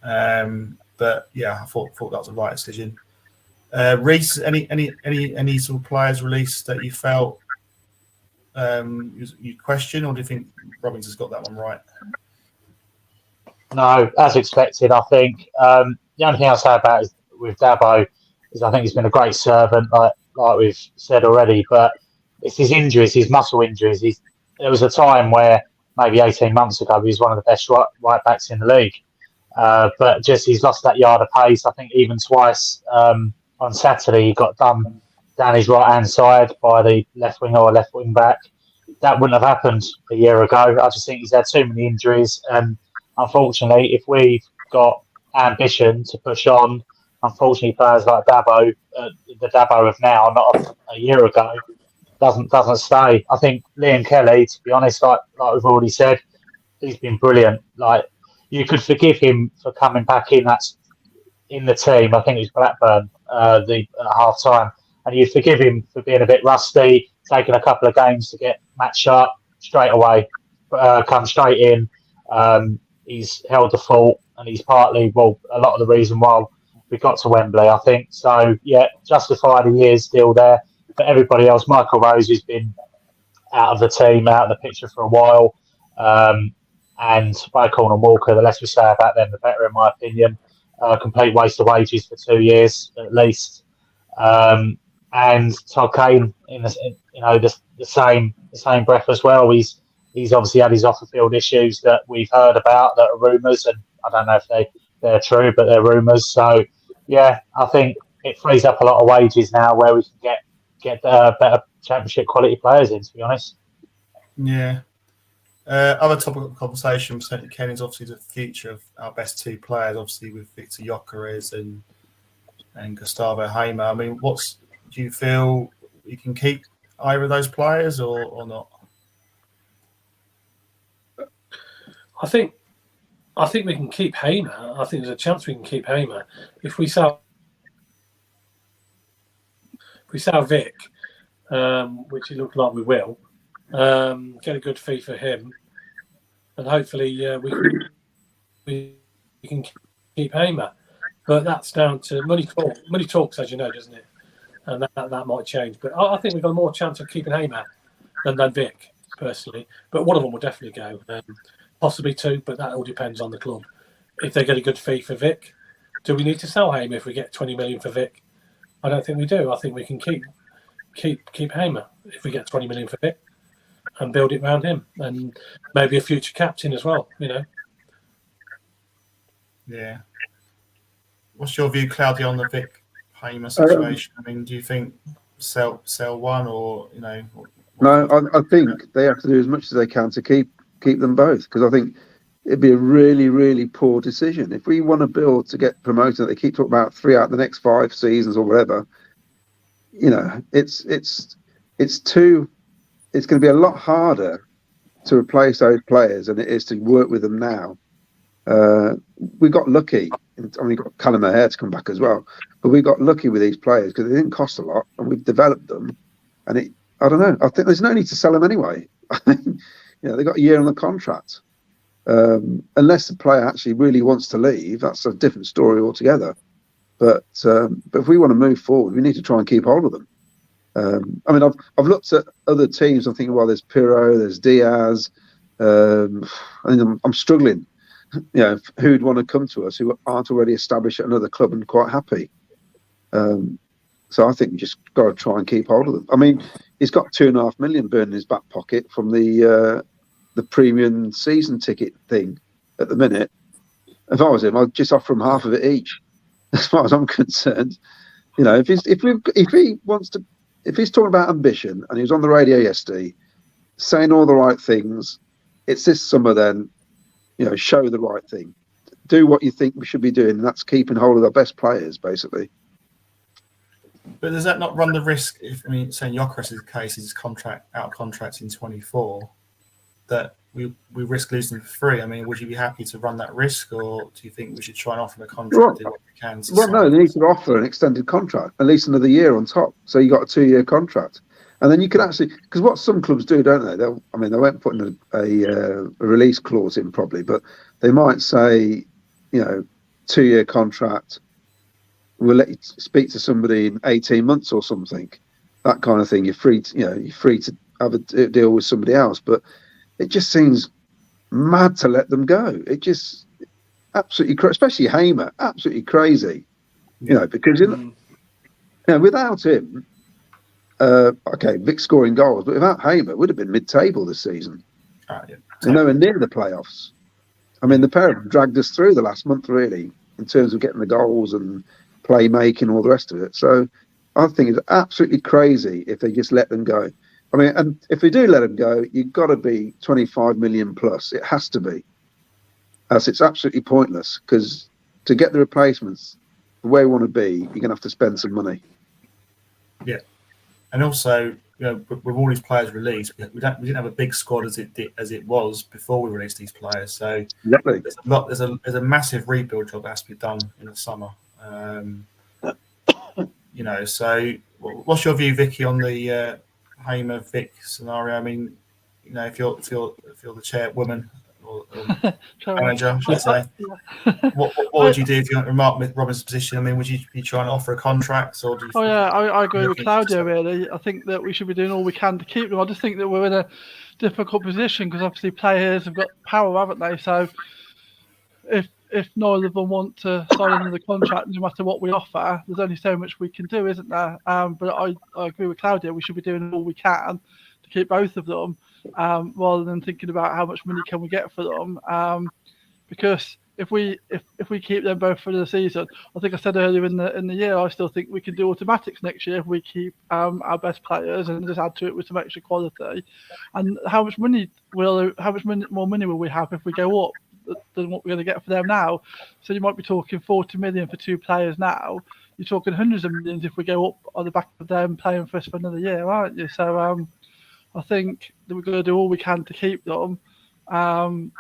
But yeah, I thought that was the right decision. Reece, any sort of players released that you felt you question, or do you think Robbins has got that one right? No, as expected, I think. The only thing I'll say about is with Dabo is I think he's been a great servant, like we've said already. But it's his injuries, his muscle injuries. There was a time where maybe 18 months ago he was one of the best right backs in the league. But just he's lost that yard of pace. I think even twice on Saturday he got done down his right hand side by the left wing or left wing back. That wouldn't have happened a year ago. I just think he's had too many injuries, and unfortunately, if we've got ambition to push on, unfortunately, players like Dabo, the Dabo of now, not a year ago, doesn't stay. I think Liam Kelly, to be honest, like we've already said, he's been brilliant. Like you could forgive him for coming back in. That's in the team. I think it was Blackburn at half time, and you forgive him for being a bit rusty, taking a couple of games to get matched up straight away, come straight in. He's held the fort, and he's partly, a lot of the reason why we got to Wembley, I think. So, yeah, justified he is still there. But everybody else, Michael Rose has been out of the team, out of the picture for a while. And Bacon and Walker, the less we say about them, the better, in my opinion. Complete waste of wages for 2 years, at least. And Todd Kane, in the same breath as well. He's obviously had his off-the-field issues that we've heard about, that are rumours, and I don't know if they're true, but they're rumours. So, yeah, I think it frees up a lot of wages now where we can get better championship quality players in, to be honest. Yeah. Other topic of conversation, St. Ken, is obviously the future of our best two players, obviously with Victor Gyökeres and Gustavo Hamer. I mean, do you feel you can keep either of those players or not? I think we can keep Hamer. I think there's a chance we can keep Hamer if we sell Vic, which it looks like we will. Get a good fee for him, and hopefully we can keep Hamer. But that's down to money. Money talks, as you know, doesn't it? And that might change. But I think we've got more chance of keeping Hamer than Vic, personally. But one of them will definitely go. Possibly two, but that all depends on the club. If they get a good fee for Vic, do we need to sell Hamer if we get 20 million for Vic? I don't think we do. I think we can keep Hamer if we get 20 million for Vic and build it around him, and maybe a future captain as well. Yeah. What's your view, Claudia, on the Vic Hamer situation? I mean, do you think sell one or No, I think they have to do as much as they can to keep them both, because I think it'd be a really, really poor decision if we want to build to get promoted. They keep talking about 3 out of the next 5 seasons or whatever. It's going to be a lot harder to replace those players than it is to work with them now. We got lucky. I mean, we got Callum O'Hare to come back as well, but we got lucky with these players because they didn't cost a lot, and we've developed them. And I don't know. I think there's no need to sell them anyway. They got a year on the contract. Unless the player actually really wants to leave, that's a different story altogether. But if we want to move forward, we need to try and keep hold of them. I mean, I've looked at other teams. I'm thinking, well, there's Pirro, there's Diaz. I'm struggling. Who'd want to come to us who aren't already established at another club and quite happy? So I think we just got to try and keep hold of them. I mean, he's got 2.5 million burning in his back pocket from the premium season ticket thing at the minute. If I was him, I'd just offer him half of it each, as far as I'm concerned. If he's talking about ambition, and he was on the radio yesterday saying all the right things, it's this summer then, show the right thing. Do what you think we should be doing, and that's keeping hold of our best players, basically. But does that not run the risk, saying Gyökeres' case is out of contract in 24, that we risk losing for free? I mean, would you be happy to run that risk, or do you think we should try and offer him a contract, do what we can? No, they need to offer an extended contract, at least another year on top. So you got a 2-year contract. And then you can actually, because what some clubs do, don't they? They won't put in a release clause in probably, but they might say, 2-year contract. We'll let you speak to somebody in 18 months or something, that kind of thing. You're free to have a deal with somebody else, but it just seems mad to let them go. absolutely, especially Hamer, absolutely crazy. You know, because without him, okay, Vic scoring goals, but without Hamer, it would have been mid-table this season. Yeah. Nowhere near the playoffs. I mean, the pair of them dragged us through the last month, really, in terms of getting the goals and playmaking and all the rest of it. So I think it's absolutely crazy if they just let them go. I mean, and if they do let them go, you've got to be 25 million plus. It has to be. Else it's absolutely pointless, because to get the replacements the way we want to be, you're going to have to spend some money. Yeah. And also, you know, with all these players released, we didn't have a big squad as it was before we released these players. So Exactly. There's a massive rebuild job that has to be done in the summer. You know, so what's your view, Vicky, on the Hamer Vic scenario? I mean, you know, if you're the chairwoman or manager, should I say, what would you do if you're in Mark Robbins' position? I mean, would you be trying to offer a contract, or do you? I agree with Claudio. Really, I think that we should be doing all we can to keep them. I just think that we're in a difficult position because obviously players have got power, haven't they? So if none of them want to sign another contract, no matter what we offer, there's only so much we can do, isn't there? But I agree with Claudio. We should be doing all we can to keep both of them, rather than thinking about how much money can we get for them. Because if we keep them both for the season, I think I said earlier in the year, I still think we can do automatics next year if we keep our best players and just add to it with some extra quality. And how much more money will we have if we go up than what we're going to get for them now? So you might be talking 40 million for two players now. You're talking hundreds of millions if we go up on the back of them playing for us for another year, aren't you? So I think that we're going to do all we can to keep them. And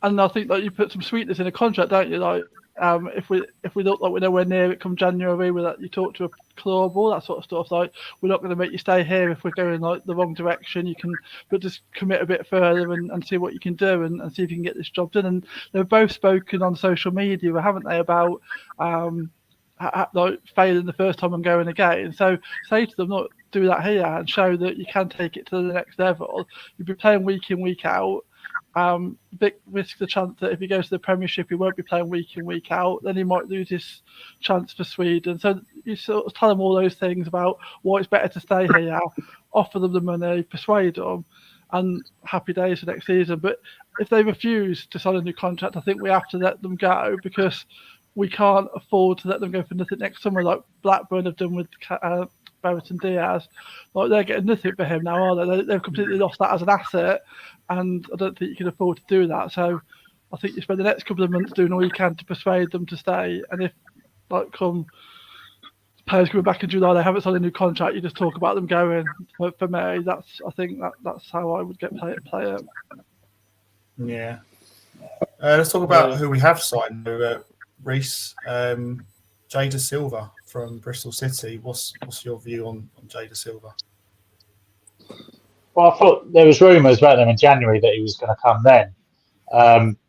I think that you put some sweetness in a contract, don't you? Like if we look like we're nowhere near it come January, with that you talk to a club, all that sort of stuff. Like, we're not going to make you stay here if we're going like the wrong direction. You can, but just commit a bit further and see what you can do and see if you can get this job done. And they've both spoken on social media, haven't they, about like failing the first time and going again. So say to them, not do that here and show that you can take it to the next level. You'll be playing week in, week out. Vic risks the chance that if he goes to the Premiership, he won't be playing week in, week out. Then he might lose his chance for Sweden. So you sort of tell them all those things about why it's better to stay here, offer them the money, persuade them, and happy days for next season. But if they refuse to sign a new contract, I think we have to let them go, because we can't afford to let them go for nothing next summer, like Blackburn have done with Brereton Diaz. Like, they're getting nothing for him now, are they? They've completely lost that as an asset, and I don't think you can afford to do that. So I think you spend the next couple of months doing all you can to persuade them to stay. And if, like, come players coming back in July, they haven't signed a new contract, you just talk about them going. For me, I think that's how I would play it. Yeah. Let's talk about who we have signed. Reece, Jada Silva from Bristol City. What's your view on Jada Silva? Well, I thought there was rumours about him in January that he was going to come then.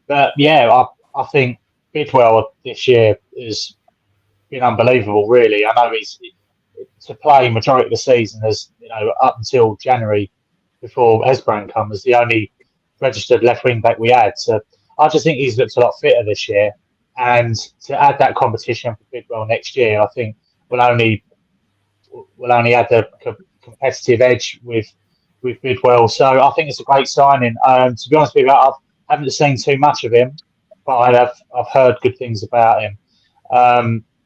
But yeah, I think Bidwell this year has been unbelievable, really. I know he's to play majority of the season, as you know, up until January before Esbrand comes, was the only registered left wing back we had. So I just think he's looked a lot fitter this year. And to add that competition for Bidwell next year, I think we'll only add the competitive edge with Bidwell. So I think it's a great signing. To be honest with you, I haven't seen too much of him, but I've heard good things about him.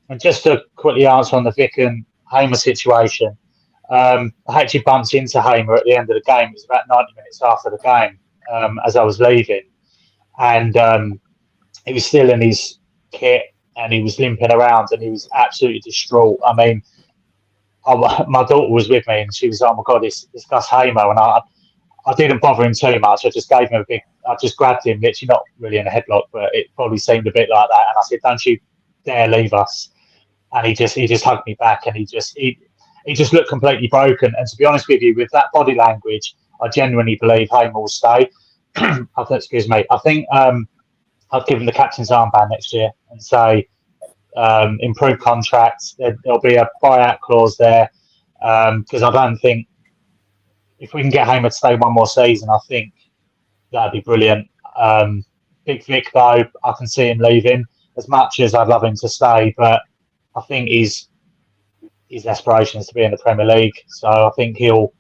And just to quickly answer on the Vic and Hamer situation, I actually bumped into Hamer at the end of the game. It was about 90 minutes after the game, as I was leaving, and he was still in his kit and he was limping around and he was absolutely distraught. I mean, my daughter was with me and she was like, "Oh my God, it's Gus Hamer," and I didn't bother him too much. I just gave him I just grabbed him, literally not really in a headlock, but it probably seemed a bit like that. And I said, "Don't you dare leave us." And he just hugged me back and he just looked completely broken. And to be honest with you, with that body language, I genuinely believe Hamer will stay. Excuse me. I think I'd give him the captain's armband next year and say, improved contracts. There'll be a buyout clause there, because I don't think if we can get Hamer to stay one more season, I think that'd be brilliant. Big Vic, though, I can see him leaving. As much as I'd love him to stay, but I think his aspirations to be in the Premier League. So I think he'll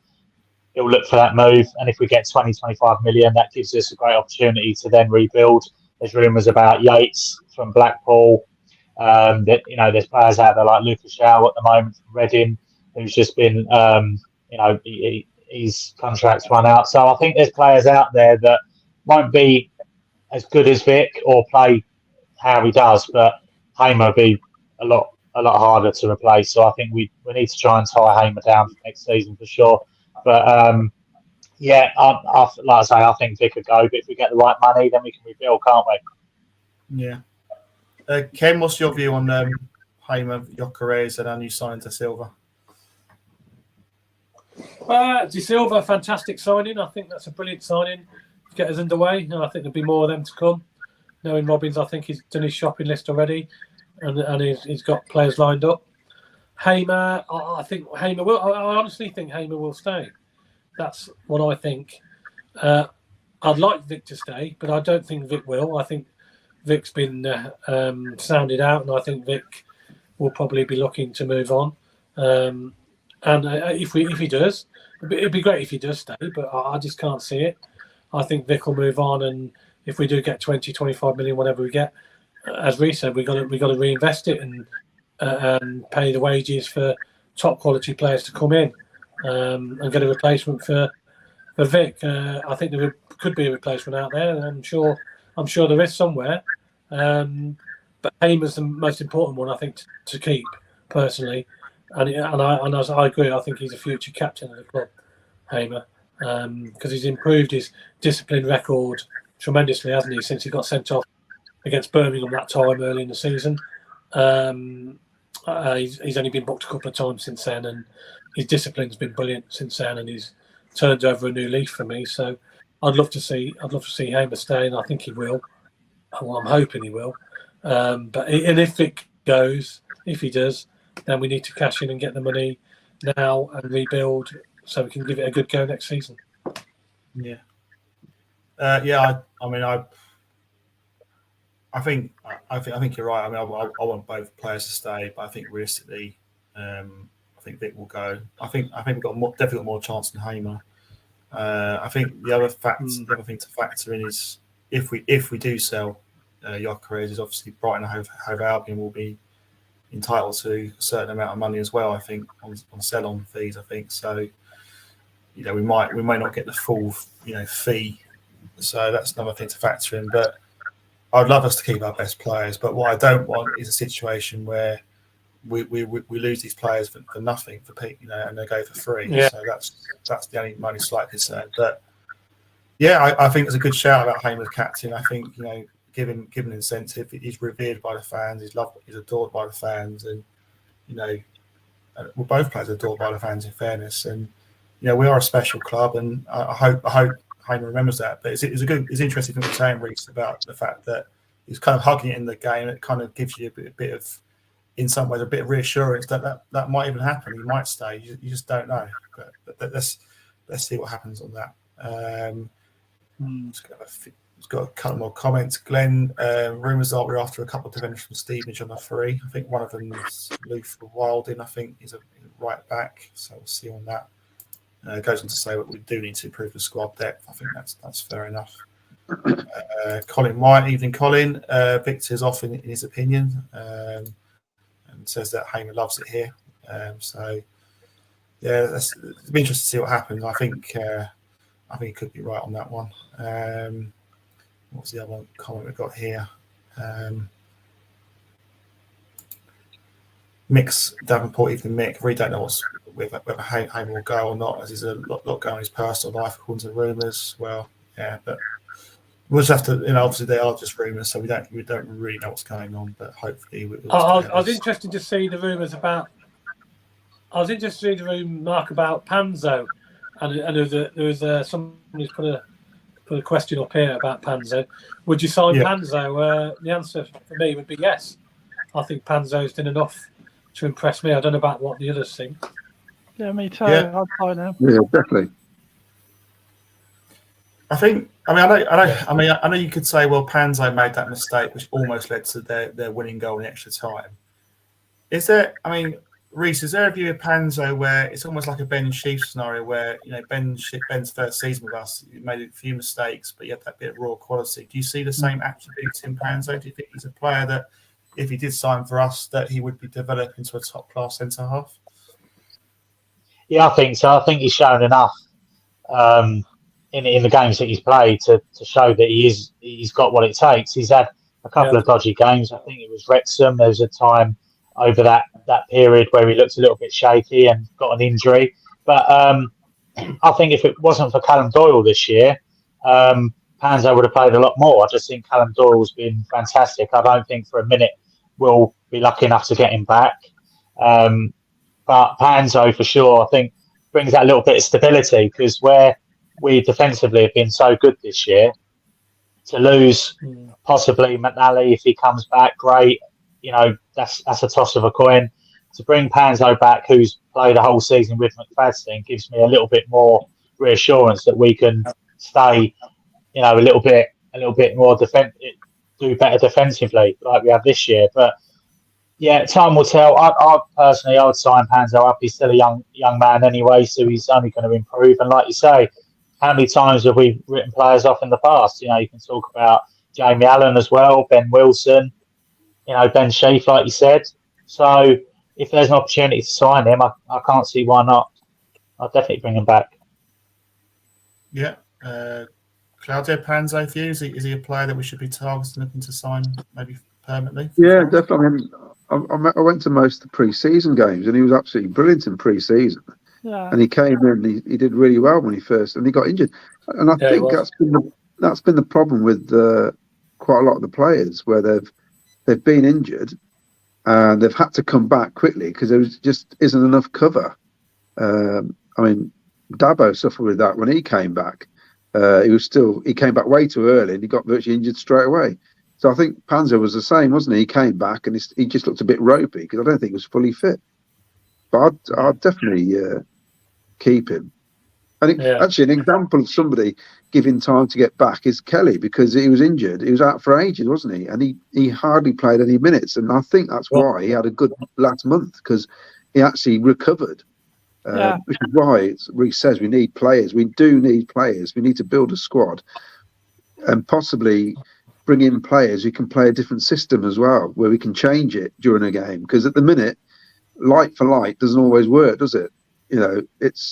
look for that move. And if we get 20-25 million, that gives us a great opportunity to then rebuild. There's rumours about Yates from Blackpool. That there's players out there like Lucas Shaw at the moment from Reading, who's just been his contract's run out. So I think there's players out there that won't be as good as Vic or play how he does, but Hamer will be a lot harder to replace. So I think we need to try and tie Hamer down for next season for sure. But like I say, I think Vic could go. But if we get the right money, then we can rebuild, can't we? Yeah. Ken, what's your view on Hamer, Gyökeres, and our new signing to Silva? De Silva, fantastic signing. I think that's a brilliant signing to get us underway, and I think there'll be more of them to come. Knowing Robbins, I think he's done his shopping list already, and he's got players lined up. Hamer, I think Hamer will. I honestly think Hamer will stay. That's what I think. I'd like Vic to stay, but I don't think Vic will. I think Vic's been sounded out, and I think Vic will probably be looking to move on. And if he does, it'd be great if he does stay, but I just can't see it. I think Vic will move on, and if we do get 20-25 million, whatever we get, as Reece said, we got to reinvest it and pay the wages for top quality players to come in and get a replacement for Vic. I think there could be a replacement out there, and I'm sure there is somewhere. But Hamer's the most important one, I think, to keep personally. And as I agree, I think he's a future captain of the club, Hamer, because he's improved his discipline record tremendously, hasn't he, since he got sent off against Birmingham that time early in the season. He's only been booked a couple of times since then, and his discipline's been brilliant since then, and he's turned over a new leaf for me. So I'd love to see Hamer stay, and I think he will. Well, I'm hoping he will. But if it goes, if he does, then we need to cash in and get the money now and rebuild so we can give it a good go next season. Yeah. I think you're right. I mean, I want both players to stay, but I think realistically, I think Vic will go. I think we've got definitely got more chance than Hamer. I think the other thing to factor in is if we do sell Gyökeres, is obviously Brighton and Hove Albion will be entitled to a certain amount of money as well. I think on sell-on fees. I think so. We might not get the full fee. So that's another thing to factor in. But I'd love us to keep our best players. But what I don't want is a situation where we lose these players for nothing, and they go for free. Yeah. So that's the only slight concern. But yeah, I think it's a good shout about Hamer as captain. I think given incentive, he's revered by the fans. He's adored by the fans, and both players are adored by the fans. In fairness, and we are a special club, and I hope Hamer remembers that. But it's interesting thing you're saying, Reece, about the fact that he's kind of hugging it in the game. It kind of gives you a bit of, in some ways, a bit of reassurance that might even happen. He might stay. You just don't know. But let's see what happens on that. Let's got a couple more comments. Glenn, rumours are we're after a couple of defenders from Stevenage on the free. I think one of them is Luther Wilding. I think is a right back. So we'll see on that. Goes on to say that we do need to improve the squad depth. I think that's fair enough. Colin White, evening, Colin. Victor's off in his opinion, and says that Hamer loves it here. So yeah, it'll be interesting to see what happens. I think he could be right on that one. What's the other comment we've got here? Mick's Davenport, even Mick. Really don't know whether Hamer will go or not, as there's a lot going on in his personal life according to the rumours. Well, yeah, but we'll just have to. Obviously they are just rumours, so we don't really know what's going on. But hopefully, I was interested to see the rumours about. I was interested to see the remark about Panzo, and there was someone who's put a question up here about Panzo. Would you sign Panzo? The answer for me would be yes. I think Panzo's done enough to impress me. I don't know about what the others think. Yeah, me too. Yeah. I'd sign him. Yeah, definitely. I think. I know you could say, well, Panzo made that mistake, which almost led to their winning goal in extra time. Is there? I mean, Reece, is there a view of Panzo where it's almost like a Ben Sheaf scenario where Ben's first season with us, he made a few mistakes, but he had that bit of raw quality. Do you see the same attributes in Panzo? Do you think he's a player that, if he did sign for us, that he would be developed into a top class centre half? Yeah, I think so. I think he's shown enough in the games that he's played to show that he's got what it takes. He's had a couple of dodgy games. I think it was Wrexham. There was a time over that period where he looked a little bit shaky and got an injury. But I think if it wasn't for Callum Doyle this year, Panzo would have played a lot more. I just think Callum Doyle's been fantastic. I don't think for a minute we'll be lucky enough to get him back. But Panzo, for sure, I think brings that little bit of stability, because where we defensively have been so good this year, to lose possibly McNally if he comes back, great. You know, that's a toss of a coin. To bring Panzo back, who's played a whole season with McFadden, gives me a little bit more reassurance that we can stay, you know, a little bit more do better defensively like we have this year. But yeah, time will tell. I personally would sign Panzo up. He's still a young man anyway, so he's only going to improve. And like you say, how many times have we written players off in the past? You know, you can talk about Jamie Allen as well, Ben Wilson, you know, Ben Sheaf, like you said. So if there's an opportunity to sign him, I can't see why not. I'll definitely bring him back. Yeah. Claudio, Panzo for you? Is he a player that we should be targeting, looking to sign maybe permanently? Yeah, definitely. I mean, I went to most of the pre-season games, and he was absolutely brilliant in pre-season. Yeah. And he came in, he did really well when he first, and he got injured. And I think that's been the problem with quite a lot of the players, where they've been injured and they've had to come back quickly because there just isn't enough cover. I mean, Dabo suffered with that when he came back. He came back way too early and he got virtually injured straight away. So I think Panzer was the same, wasn't he? He came back and he just looked a bit ropey because I don't think he was fully fit. But I'd definitely keep him. And actually, an example of somebody giving time to get back is Kelly, because he was injured. He was out for ages, wasn't he? And he hardly played any minutes. And I think that's why he had a good last month, because he actually recovered. Which is why Reece says we need players. We do need players. We need to build a squad and possibly bring in players who can play a different system as well, where we can change it during a game. Because at the minute, light for light doesn't always work, does it? You know,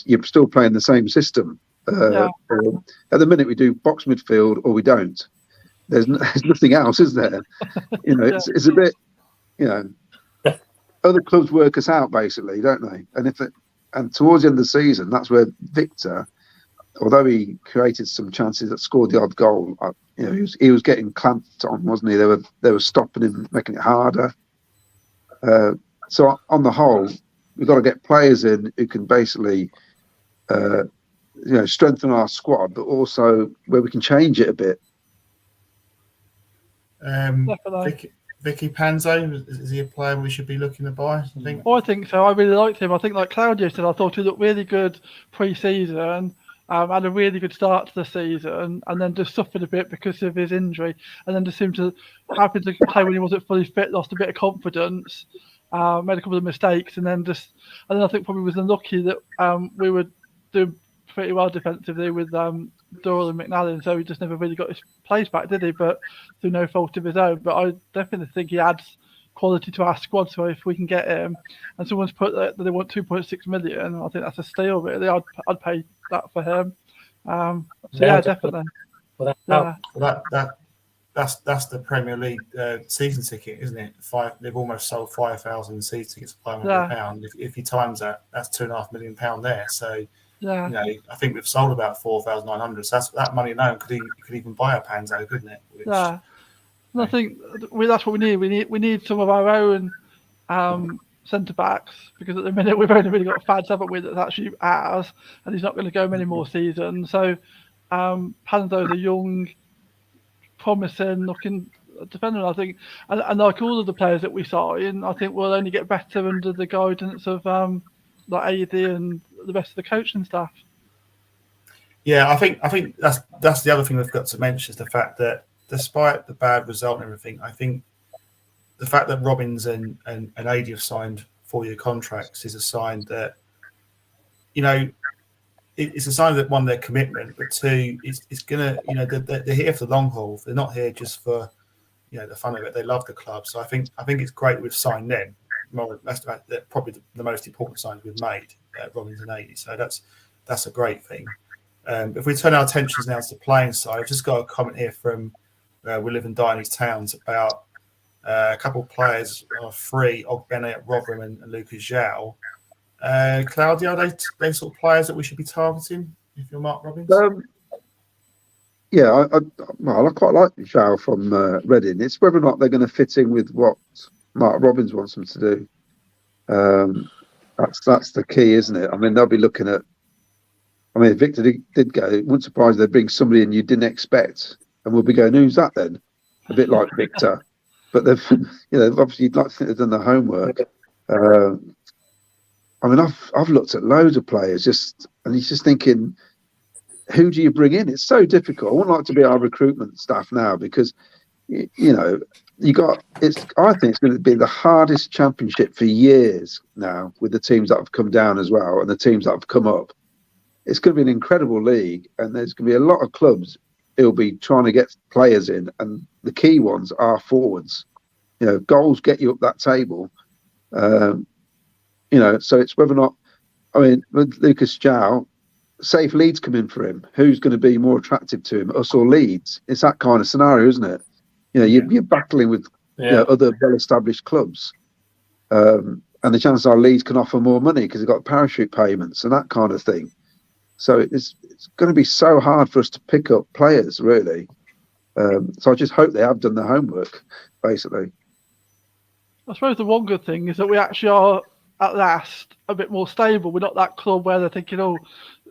you're still playing the same system. At the minute, we do box midfield or we don't. There's nothing else, is there? You know, it's a bit. You know, other clubs work us out basically, don't they? And towards the end of the season, that's where Victor, although he created some chances that scored the odd goal, you know, he was getting clamped on, wasn't he? They were stopping him, making it harder. So on the whole, we've got to get players in who can basically, you know, strengthen our squad, but also where we can change it a bit. Vicky Panzo, is he a player we should be looking to buy? I think so. I really liked him. I think, like Claudio said, I thought he looked really good pre-season. Had a really good start to the season, and then just suffered a bit because of his injury, and then just seemed to happen to play when he wasn't fully fit, lost a bit of confidence, made a couple of mistakes, and then I think probably was unlucky that we were doing pretty well defensively with Doyle and McNally, so he just never really got his place back, did he? But through no fault of his own. But I definitely think he adds quality to our squad. So if we can get him, and someone's put that they want 2.6 million, I think that's a steal. Really, I'd pay that for him. Definitely. That's the Premier League season ticket, isn't it? They've almost sold 5,000 season tickets for £500. If you times that, that's £2.5 million there. So. You know, I think we've sold about 4,900. So that money alone could even buy a Panzo, couldn't it? And I think that's what we need. We need some of our own centre backs, because at the minute we've only really got Fads, haven't we? That's actually ours, and he's not going to go many more seasons. So Panzo's a young, promising looking defender, I think, and like all of the players that we sign, I think we'll only get better under the guidance of like AD and the rest of the coaching staff. Yeah, I think that's the other thing we've got to mention is the fact that despite the bad result and everything, I think the fact that Robbins and AD have signed 4-year contracts is a sign that, you know, it's a sign that one, their commitment, but two, it's gonna, you know, they're here for the long haul. They're not here just for, you know, the fun of it. They love the club, so I think it's great we've signed them. That's probably the most important signs we've made, Robbins and AD. So that's a great thing. If we turn our attentions now to the playing side, I've just got a comment here from We Live and Die in These Towns about a couple of players are free, Ogbene, Rotherham and Lucas Zhao. Claudia, are they sort of players that we should be targeting if you're Mark Robbins? Yeah, I quite like Zhao from Reading. It's whether or not they're going to fit in with what Mark Robbins wants them to do. That's the key, isn't it? I mean, they'll be looking at. I mean, if Victor did go, it wouldn't surprise they bring somebody in you didn't expect, and we'll be going, "Who's that then?" A bit like Victor, but they've, you know, obviously you'd like to think they've done the homework. I mean, I've looked at loads of players, and he's just thinking, who do you bring in? It's so difficult. I wouldn't like to be our recruitment staff now because, you know, I think it's going to be the hardest championship for years now with the teams that have come down as well and the teams that have come up. It's going to be an incredible league, and there's going to be a lot of clubs who'll be trying to get players in, and the key ones are forwards. You know, goals get you up that table. You know, so it's whether or not. I mean, with Lucas Zhao, say if Leeds come in for him, who's going to be more attractive to him, us or Leeds? It's that kind of scenario, isn't it? You know, you're battling with you know, other well-established clubs, and the chances are Leeds can offer more money because they've got parachute payments and that kind of thing. So it's going to be so hard for us to pick up players, really. So I just hope they have done their homework, basically. I suppose the one good thing is that we actually are at last a bit more stable. We're not that club where they're thinking, oh,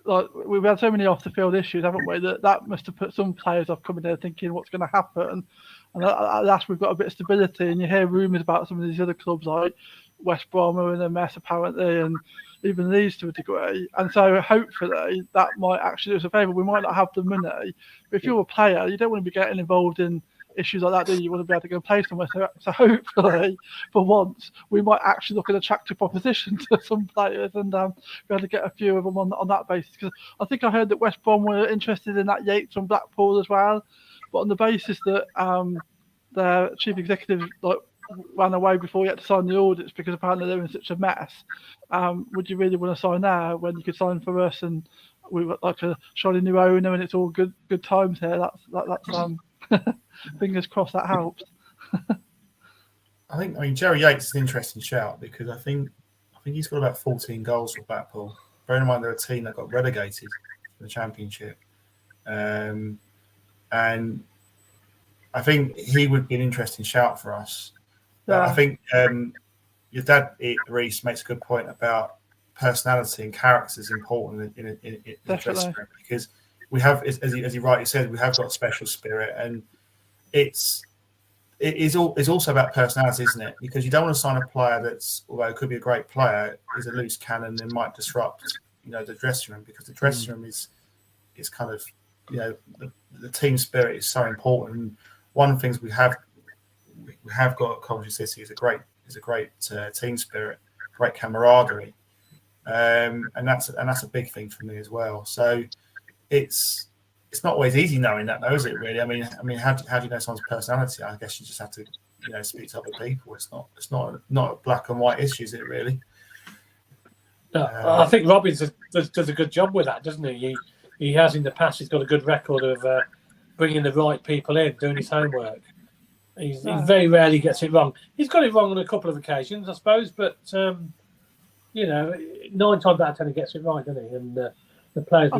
like we've had so many off the field issues, haven't we? That must have put some players off coming there thinking what's going to happen. And at last we've got a bit of stability. And you hear rumours about some of these other clubs like West Brom are in a mess apparently, and even Leeds to a degree. And so hopefully that might actually do us a favour. We might not have the money, but if you're a player, you don't want to be getting involved in issues like that, do you? You want to be able to go play somewhere. So hopefully, for once, we might actually look at an attractive proposition to some players and be able to get a few of them on that basis. Because I think I heard that West Brom were interested in that Yates from Blackpool as well, but on the basis that their chief executive ran away before he had to sign the audits because apparently they're in such a mess. Would you really want to sign there when you could sign for us and we were like a shiny new owner and it's all good times here? That's fingers crossed that helps. I mean Jerry Yates is an interesting shout because I think he's got about 14 goals for Blackpool. Bear in mind they're a team that got relegated from the Championship, and I think he would be an interesting shout for us. Yeah. I think your dad Reece makes a good point about personality and character is important in the dressing room because we have, as he rightly said, we have got a special spirit, and it is also about personality, isn't it? Because you don't want to sign a player that's, although it could be a great player, is a loose cannon and might disrupt, the dressing room, because the dressing room is kind of, the team spirit is so important. And one of the things we have got at Coventry City is a great team spirit, great camaraderie, and that's a big thing for me as well. So it's not always easy knowing that, though, is it? Really, I mean, how do you know someone's personality? I guess you just have to, speak to other people. It's not a black and white issue, is it? Really. No, I think Robbins does a good job with that, doesn't he? He has in the past. He's got a good record of bringing the right people in, doing his homework. He very rarely gets it wrong. He's got it wrong on a couple of occasions, I suppose, but 9 times out of 10 he gets it right, doesn't he? And the players.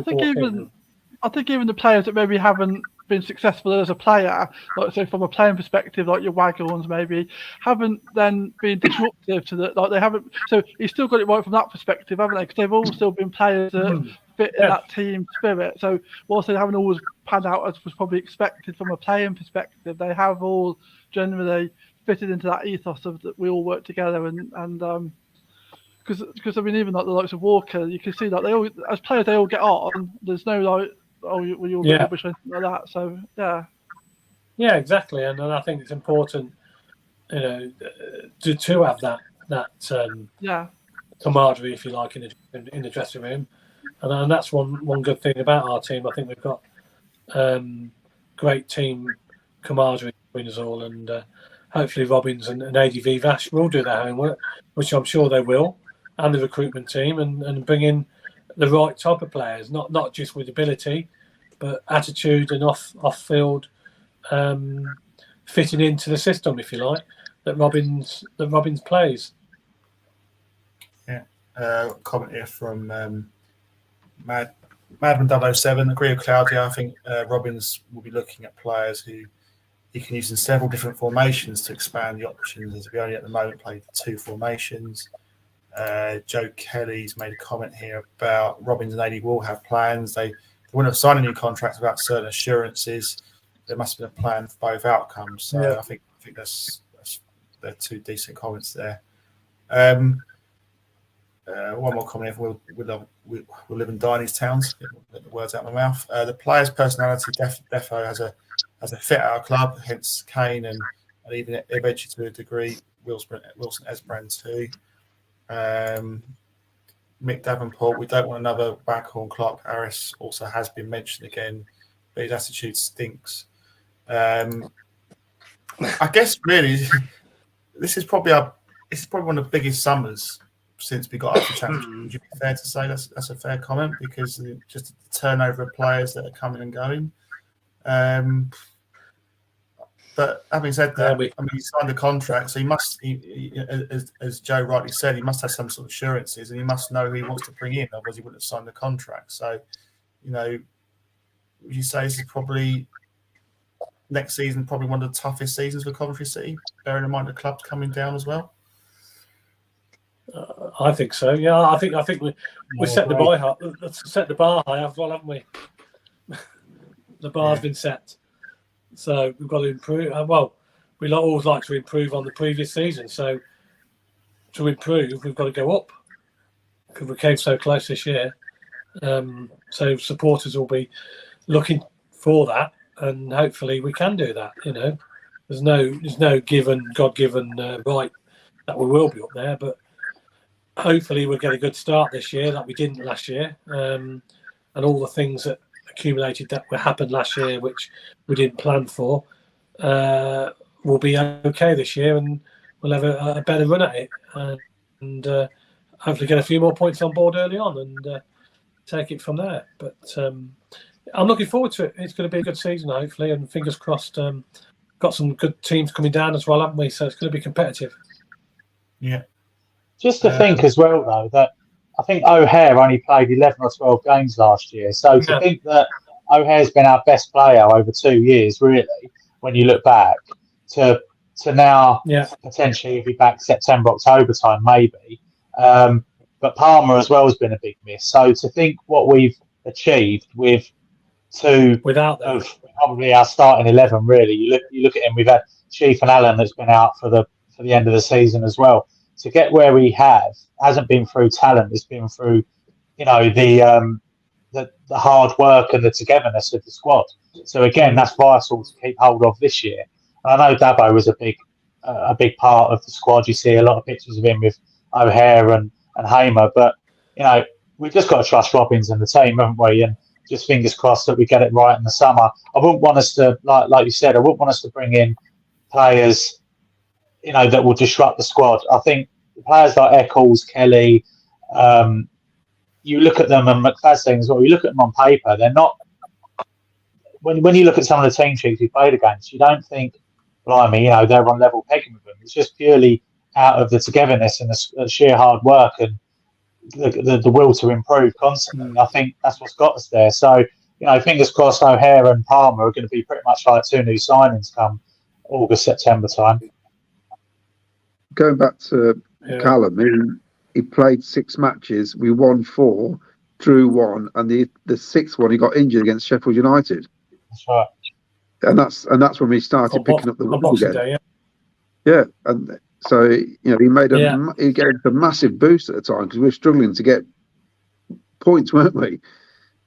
I think even the players that maybe haven't been successful as a player, like so from a playing perspective, like your Waghorns maybe, haven't then been disruptive to that. Like they haven't. So he's still got it right from that perspective, haven't they? Because they've all still been players that fit in that team spirit. So whilst they haven't always panned out as was probably expected from a playing perspective, they have all generally fitted into that ethos of that we all work together and. Because I mean, even like the likes of Walker, you can see that they all, as players, they all get on. There's no oh, were you a bit Yeah. rubbish or anything like that? So Yeah, exactly, and I think it's important, to have that yeah, camaraderie, if you like, in the dressing room, and that's one good thing about our team. I think we've got great team camaraderie between us all, and hopefully Robbins and ADV Vash will do their homework, which I'm sure they will, and the recruitment team, and bring in the right type of players, not just with ability, but attitude and off field, fitting into the system, if you like, that Robbins plays. Comment here from Madman 007. Agree with Claudia. I think Robbins will be looking at players who he can use in several different formations to expand the options, as we only at the moment play 2 formations. Joe Kelly's made a comment here about Robbins and AD will have plans. They wouldn't have signed a new contract without certain assurances. There must have been a plan for both outcomes. So yeah. I think they're 2 decent comments there. One more comment here. We'll live and die in these towns. Get the words out of my mouth. The player's personality defo has a fit at our club, hence Kane and even eventually to a degree Wilson Esbrand too. Mick Davenport, we don't want another backhorn Clark Harris also has been mentioned again, but his attitude stinks. I guess really this is probably one of the biggest summers since we got up to championship. Would you be fair to say that's a fair comment, because just the turnover of players that are coming and going. But having said that, he signed a contract, so he must, as Joe rightly said, he must have some sort of assurances, and he must know who he wants to bring in, otherwise he wouldn't have signed the contract. So, would you say this is probably next season, probably one of the toughest seasons for Coventry City, bearing in mind the club's coming down as well? I think so. Yeah, I think we set the bar high as well, haven't we? The bar's been set. So we've got to improve. We always like to improve on the previous season. So to improve, we've got to go up, because we came so close this year. So supporters will be looking for that, and hopefully we can do that. There's no God-given right that we will be up there, but hopefully we'll get a good start this year that we didn't last year, and all the things that accumulated that happened last year, which we didn't plan for, will be okay this year, and we'll have a better run at it, and hopefully get a few more points on board early on and take it from there. But I'm looking forward to it. It's going to be a good season, hopefully, and fingers crossed. Got some good teams coming down as well, haven't we? So it's going to be competitive. Yeah. Just to think as well, though, that I think O'Hare only played 11 or 12 games last year. So to think that O'Hare's been our best player over 2 years, really, when you look back, to now potentially be back September, October time, maybe. But Palmer as well has been a big miss. So to think what we've achieved with 2 of probably our starting 11, really. You look at him. We've had Chief and Allen that's been out for the end of the season as well. To get where we hasn't been through talent. It's been through, the hard work and the togetherness of the squad. So again, that's vital to keep hold of this year. And I know Dabo was a big part of the squad. You see a lot of pictures of him with O'Hare and Hamer, but we've just got to trust Robbins and the team, haven't we? And just fingers crossed that we get it right in the summer. I wouldn't want us to, like you said, I wouldn't want us to bring in players that will disrupt the squad. I think players like Eccles, Kelly, you look at them, and McFadden as well, you look at them on paper, they're not, when you look at some of the team sheets we played against, you don't think, blimey, they're on level pegging with them. It's just purely out of the togetherness and the sheer hard work and the will to improve constantly. I think that's what's got us there. So, fingers crossed O'Hare and Palmer are going to be pretty much like 2 new signings come August, September time. Going back to Callum, he played 6 matches. We won 4, drew 1, and the 6th one he got injured against Sheffield United. That's right. And that's when we started picking up the win again. Day, yeah, and so he gave us a massive boost at the time, because we were struggling to get points, weren't we?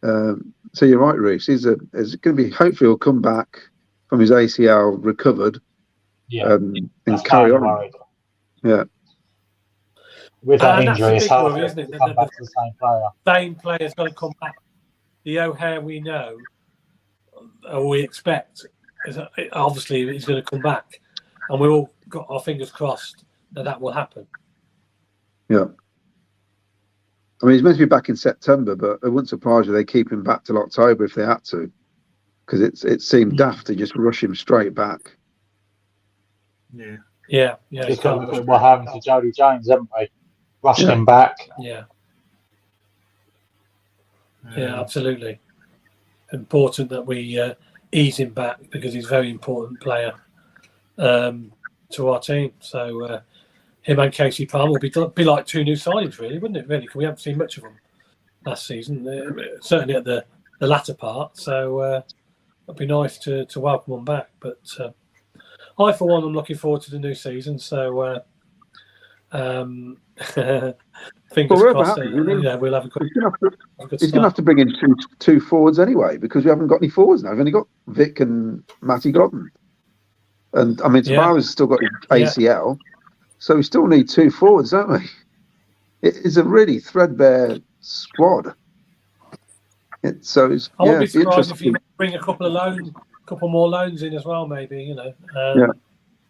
So you're right, Reece. Is going to be. Hopefully, he'll come back from his ACL recovered. Yeah, And that's carry my on. worry. Yeah. With that And that's injury, a it's big hard worry, to isn't it? come back to the same player. Same player's got to come back. The O'Hare we know, or we expect, obviously he's going to come back, and we've all got our fingers crossed that will happen. Yeah. I mean, he's meant to be back in September, but it wouldn't surprise you they keep him back till October if they had to, because it seemed daft to just rush him straight back. Yeah. Yeah. Just look at what happened to Jody James, haven't we? Rushed him back. Yeah, absolutely. Important that we ease him back because he's a very important player to our team. So him and Casey Palmer will be like two new signings, really, wouldn't it? Really, because we haven't seen much of them last season, certainly at the latter part. So it'd be nice to welcome them back. But I, for one, am looking forward to the new season. So fingers crossed. We'll have a good. He's going to have to bring in two forwards anyway, because we haven't got any forwards now. We've only got Vic and Matty Godden. And I mean, Tavares still got his ACL, so we still need two forwards, don't we? It is a really threadbare squad. I wouldn't be surprised if you bring a couple more loans in as well, maybe.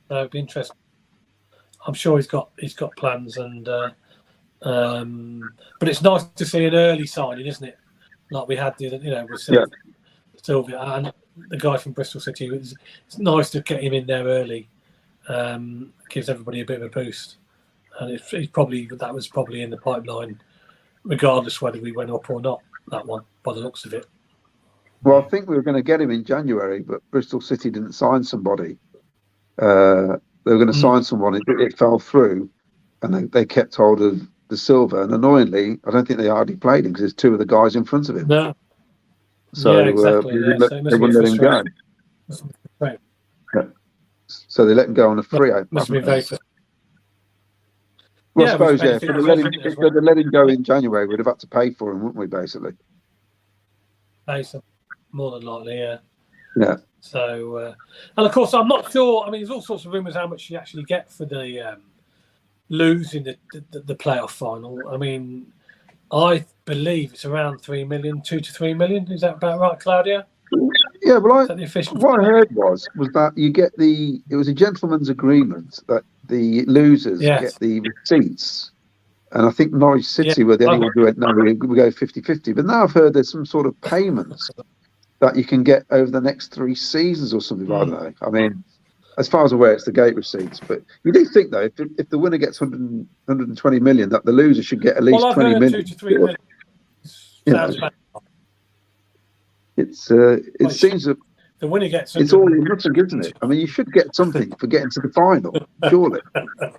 That'd be interesting. I'm sure he's got plans, and but it's nice to see an early signing, isn't it? Like we had with Silva and the guy from Bristol City. It's nice to get him in there early. Gives everybody a bit of a boost, and that was probably in the pipeline, regardless whether we went up or not. That one, by the looks of it. Well, I think we were going to get him in January, but Bristol City didn't sign somebody. They were going to sign someone. It fell through, and they kept hold of the Silva. And annoyingly, I don't think they hardly played him because there's two of the guys in front of him. No. So exactly. they wouldn't let him go. Right. So they let him go on a free. Must have been very. Well, I suppose if they'd let him go in January, we'd have had to pay for him, wouldn't we? Basically. More than likely, yeah. Yeah. So, and of course, I'm not sure. I mean, there's all sorts of rumours how much you actually get for the losing the playoff final. I mean, I believe it's around 3 million, 2 to 3 million. Is that about right, Claudia? Yeah, well, what I heard was that you get it was a gentleman's agreement that the losers get the receipts. And I think Norwich City were the only ones who went, no, we go 50-50. But now I've heard there's some sort of payments that you can get over the next 3 seasons or something. I don't know. I mean, as far as I'm aware, it's the gate receipts. But you do think, though, if the winner gets 120 million, that the loser should get at least 20 million. 2 to 3 million. It seems that the winner gets. It's all or nothing, isn't it? I mean, you should get something for getting to the final, surely. Of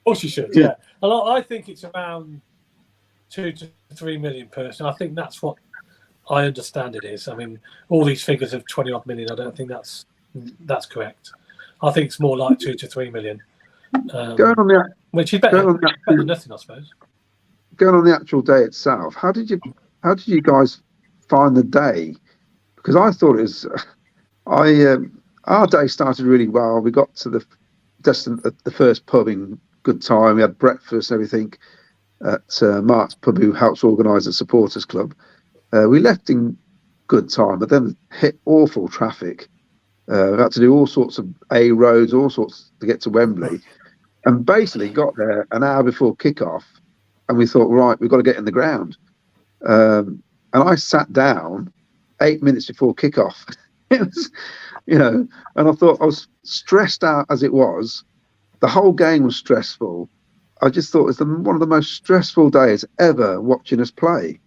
course you should, yeah. And I think it's around 2 to 3 million person. I think that's what I understand it is. I mean, all these figures of 20 odd million, I don't think that's correct. I think it's more like 2 to 3 million. Going on which is better than nothing, I suppose. Going on the actual day itself, how did you guys find the day? Because I thought it was, our day started really well. We got to the first pub in good time. We had breakfast and everything at Mark's pub, who helps organise the supporters club. We left in good time, but then hit awful traffic. We had to do all sorts of A roads, all sorts to get to Wembley, and basically got there an hour before kickoff. And we thought, right, we've got to get in the ground. And I sat down 8 minutes before kickoff. It was, and I thought, I was stressed out as it was. The whole game was stressful. I just thought it was one of the most stressful days ever watching us play.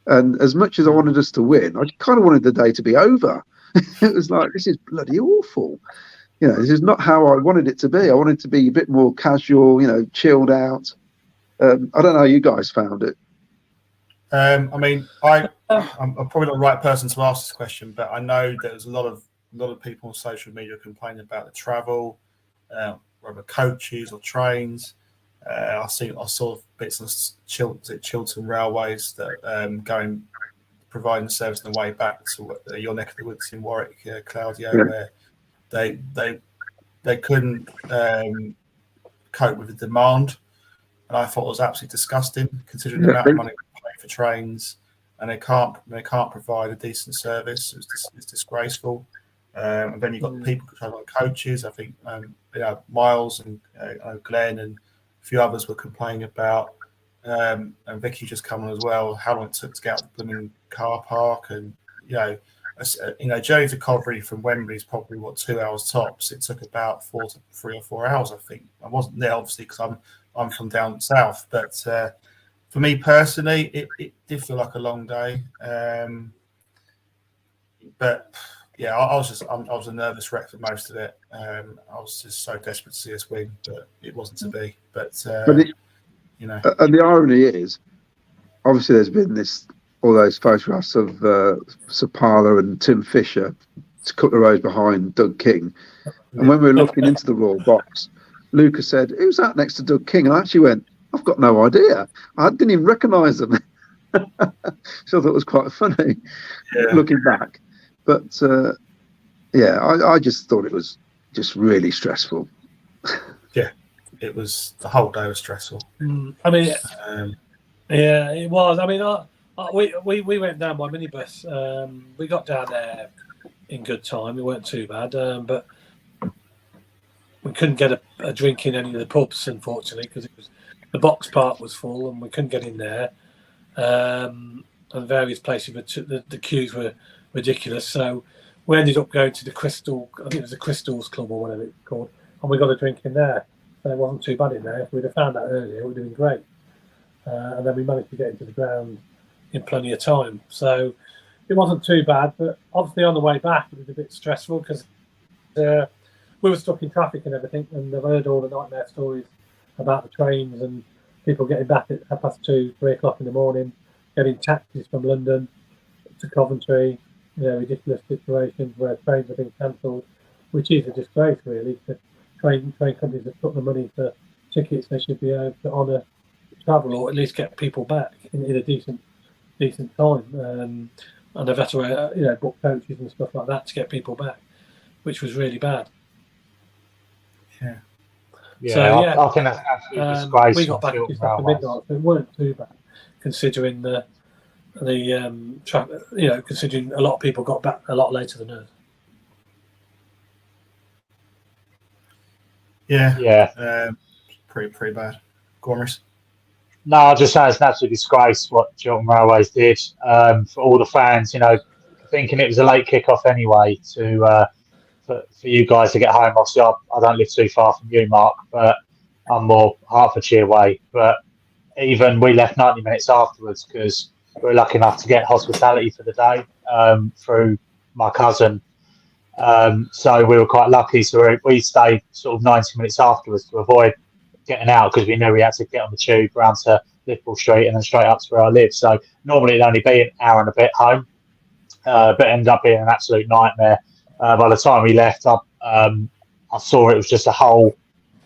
And as much as I wanted us to win, I kind of wanted the day to be over. It was like, this is bloody awful. This is not how I wanted it to be. I wanted it to be a bit more casual, chilled out. I don't know how you guys found it. I mean, I'm probably not the right person to ask this question, but I know there's a lot of people on social media complaining about the travel, whether coaches or trains. I saw bits of Chiltern Railways that going providing the service on the way back to your neck of the woods in Warwick, Claudio, where they couldn't cope with the demand, and I thought it was absolutely disgusting considering the amount of money they pay for trains, and they can't provide a decent service. It's disgraceful. And then you've got the people traveling on coaches. I think Miles and Glenn and a few others were complaining about, and Vicky just come on as well, how long it took to get out of the blooming car park. And journey to Coventry from Wembley is probably 2 hours tops. It took about 3 or 4 hours, I think. I wasn't there obviously because I'm from down south, but for me personally, it did feel like a long day. But yeah, I was a nervous wreck for most of it. I was just so desperate to see us win, but it wasn't to be. But and the irony is, obviously, there's been all those photographs of Sapala and Tim Fisher, a couple of rows behind Doug King. And when we were looking into the Royal box, Lucas said, "Who's that next to Doug King?" And I actually went, "I've got no idea. I didn't even recognise them." So I thought it was quite funny looking back. But I just thought it was just really stressful. Yeah, it was. The whole day was stressful. I mean, yeah, it was. I mean, we went down by minibus. We got down there in good time. It weren't too bad, but we couldn't get a drink in any of the pubs, unfortunately, because the box part was full and we couldn't get in there. And various places, the queues were ridiculous. So we ended up going to the Crystal, I think it was the Crystals Club or whatever it's called, and we got a drink in there. So it wasn't too bad in there. If we'd have found that earlier, it would have been great. And then we managed to get into the ground in plenty of time. So it wasn't too bad, but obviously on the way back it was a bit stressful because we were stuck in traffic and everything, and I've heard all the nightmare stories about the trains and people getting back at 2:30, 3 o'clock in the morning, getting taxis from London to Coventry, ridiculous situations where trains have been cancelled, which is a disgrace really. The train companies have put the money for tickets, they should be able to honour travel or at least get people back in a decent time. And they've had to book coaches and stuff like that to get people back, which was really bad. Yeah, I think that's absolutely disgraceful. We got back just after midnight, so it weren't too bad, considering considering a lot of people got back a lot later than us. Yeah. Pretty bad. Go on, Rhys. No, I just say it's an absolute disgrace what Chiltern Railways did for all the fans. Thinking it was a late kick-off anyway for you guys to get home. Obviously, I don't live too far from you, Mark, but I'm more Hertfordshire way. But even we left 90 minutes afterwards because we were lucky enough to get hospitality for the day through my cousin. So we were quite lucky. So we stayed sort of 90 minutes afterwards to avoid getting out because we knew we had to get on the tube round to Liverpool Street and then straight up to where I live. So normally it'd only be an hour and a bit home, but it ended up being an absolute nightmare. By the time we left, I saw it was just a whole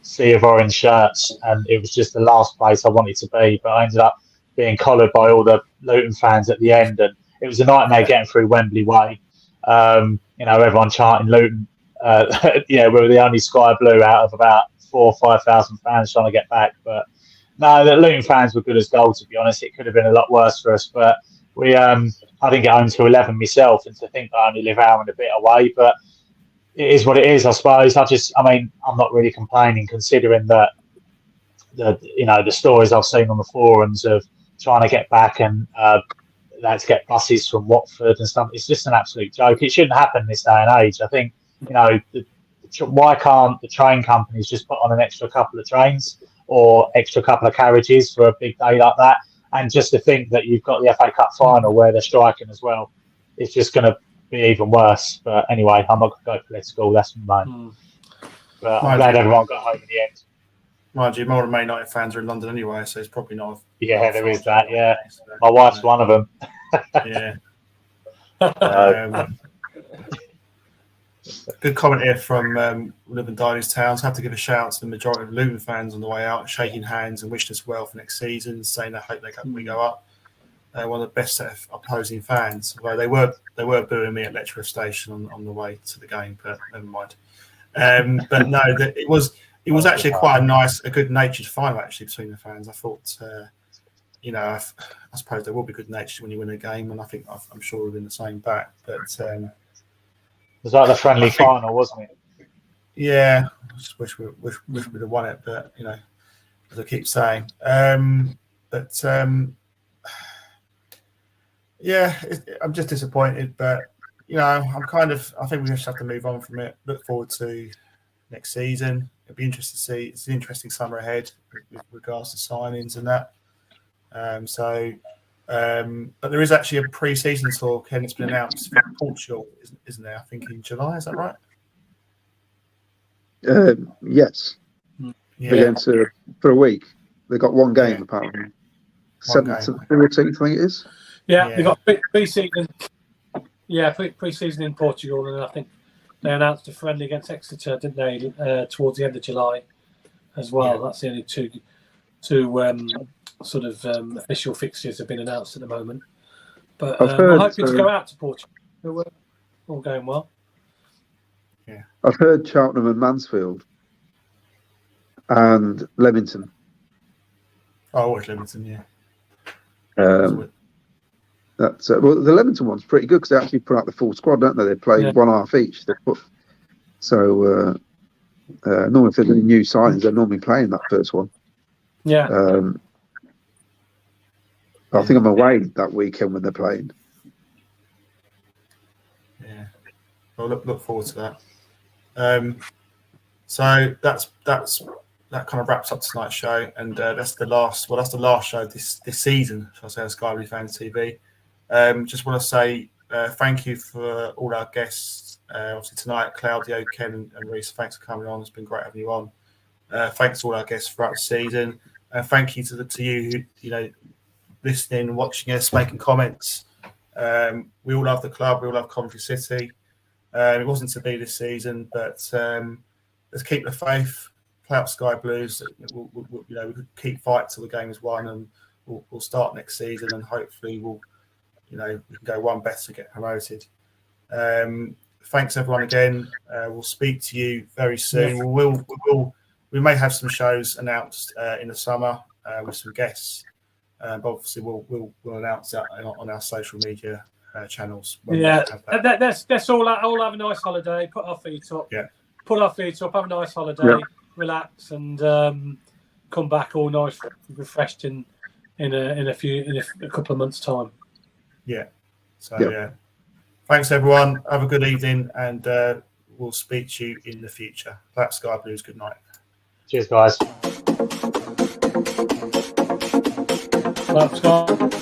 sea of orange shirts, and it was just the last place I wanted to be. But I ended up being collared by all the Luton fans at the end, and it was a nightmare getting through Wembley Way. Everyone chanting Luton. We were the only sky blue out of about 4,000 or 5,000 fans trying to get back. But no, the Luton fans were good as gold, to be honest. It could have been a lot worse for us, but I didn't get home till 11 myself, and to think I only live an hour and a bit away, but it is what it is, I suppose. I'm not really complaining considering that the stories I've seen on the forums of trying to get back and they had to get buses from Watford and stuff. It's just an absolute joke. It shouldn't happen this day and age. I think, why can't the train companies just put on an extra couple of trains or extra couple of carriages for a big day like that? And just to think that you've got the FA Cup final where they're striking as well, it's just going to be even worse. But anyway, I'm not going to go political. That's mine. But I'm glad everyone got home in the end. Mind you, more Man United fans are in London anyway, so it's probably not. There is that. Yeah, my wife's one of them. Yeah. Good comment here from Live and Diaries Towns. Have to give a shout out to the majority of Luton fans on the way out, shaking hands and wishing us well for next season, saying I hope we go up. one of the best set of opposing fans. Although they were booing me at Letchworth Station on the way to the game, but never mind. But no, it was actually quite a good-natured final actually between the fans. I thought, I suppose they will be good-natured when you win a game, and I'm sure we'll win the same back. But it was like the friendly final, wasn't it? Yeah, I just wish we'd have won it, but as I keep saying, I'm just disappointed, but I think we just have to move on from it. Look forward to next season. It'll be interesting to see. It's an interesting summer ahead with regards to signings and that. But there is actually a pre-season tour, Ken. It's been announced for Portugal, isn't there? I think in July. Is that right? Yes. Yeah. Against for a week. They got one game apparently. 7th to the 14th, I think it is. Yeah, they got pre-season. Yeah, pre-season in Portugal, and I think they announced a friendly against Exeter, didn't they? Towards the end of July, as well. Yeah. That's the only two official fixtures have been announced at the moment. But we're hoping to go out to Portugal. We're all going well. Yeah, I've heard Cheltenham and Mansfield and Leamington. Oh, I watched Leamington, yeah. That's the Leamington one's pretty good because they actually put out the full squad, don't they? They play one half each. So normally if there's any new signings, they're normally playing that first one. Yeah. I think I'm away that weekend when they're playing. Yeah. Well, look forward to that. So that kind of wraps up tonight's show, and that's the last show this season, shall I say, on Sky Blue Fans TV. Just want to say thank you for all our guests. Obviously tonight, Claudio, Ken, and Reece. Thanks for coming on. It's been great having you on. Thanks to all our guests throughout the season, and thank you to you who listening, watching us, making comments. We all love the club. We all love Coventry City. It wasn't to be this season, but let's keep the faith. Play up Sky Blues. We could keep fight till the game is won, and we'll start next season, and hopefully we can go one better to get promoted. Thanks everyone again. We'll speak to you very soon. We may have some shows announced in the summer with some guests, but obviously we'll announce that on our social media channels. Let's all have a nice holiday. Put our feet up. Yeah. Put our feet up. Have a nice holiday. Yeah. Relax and come back all nice, refreshed in a couple of months' time. Yeah. So thanks everyone. Have a good evening, and we'll speak to you in the future. That's Sky Blues. Good night. Cheers, guys. Well, Scott.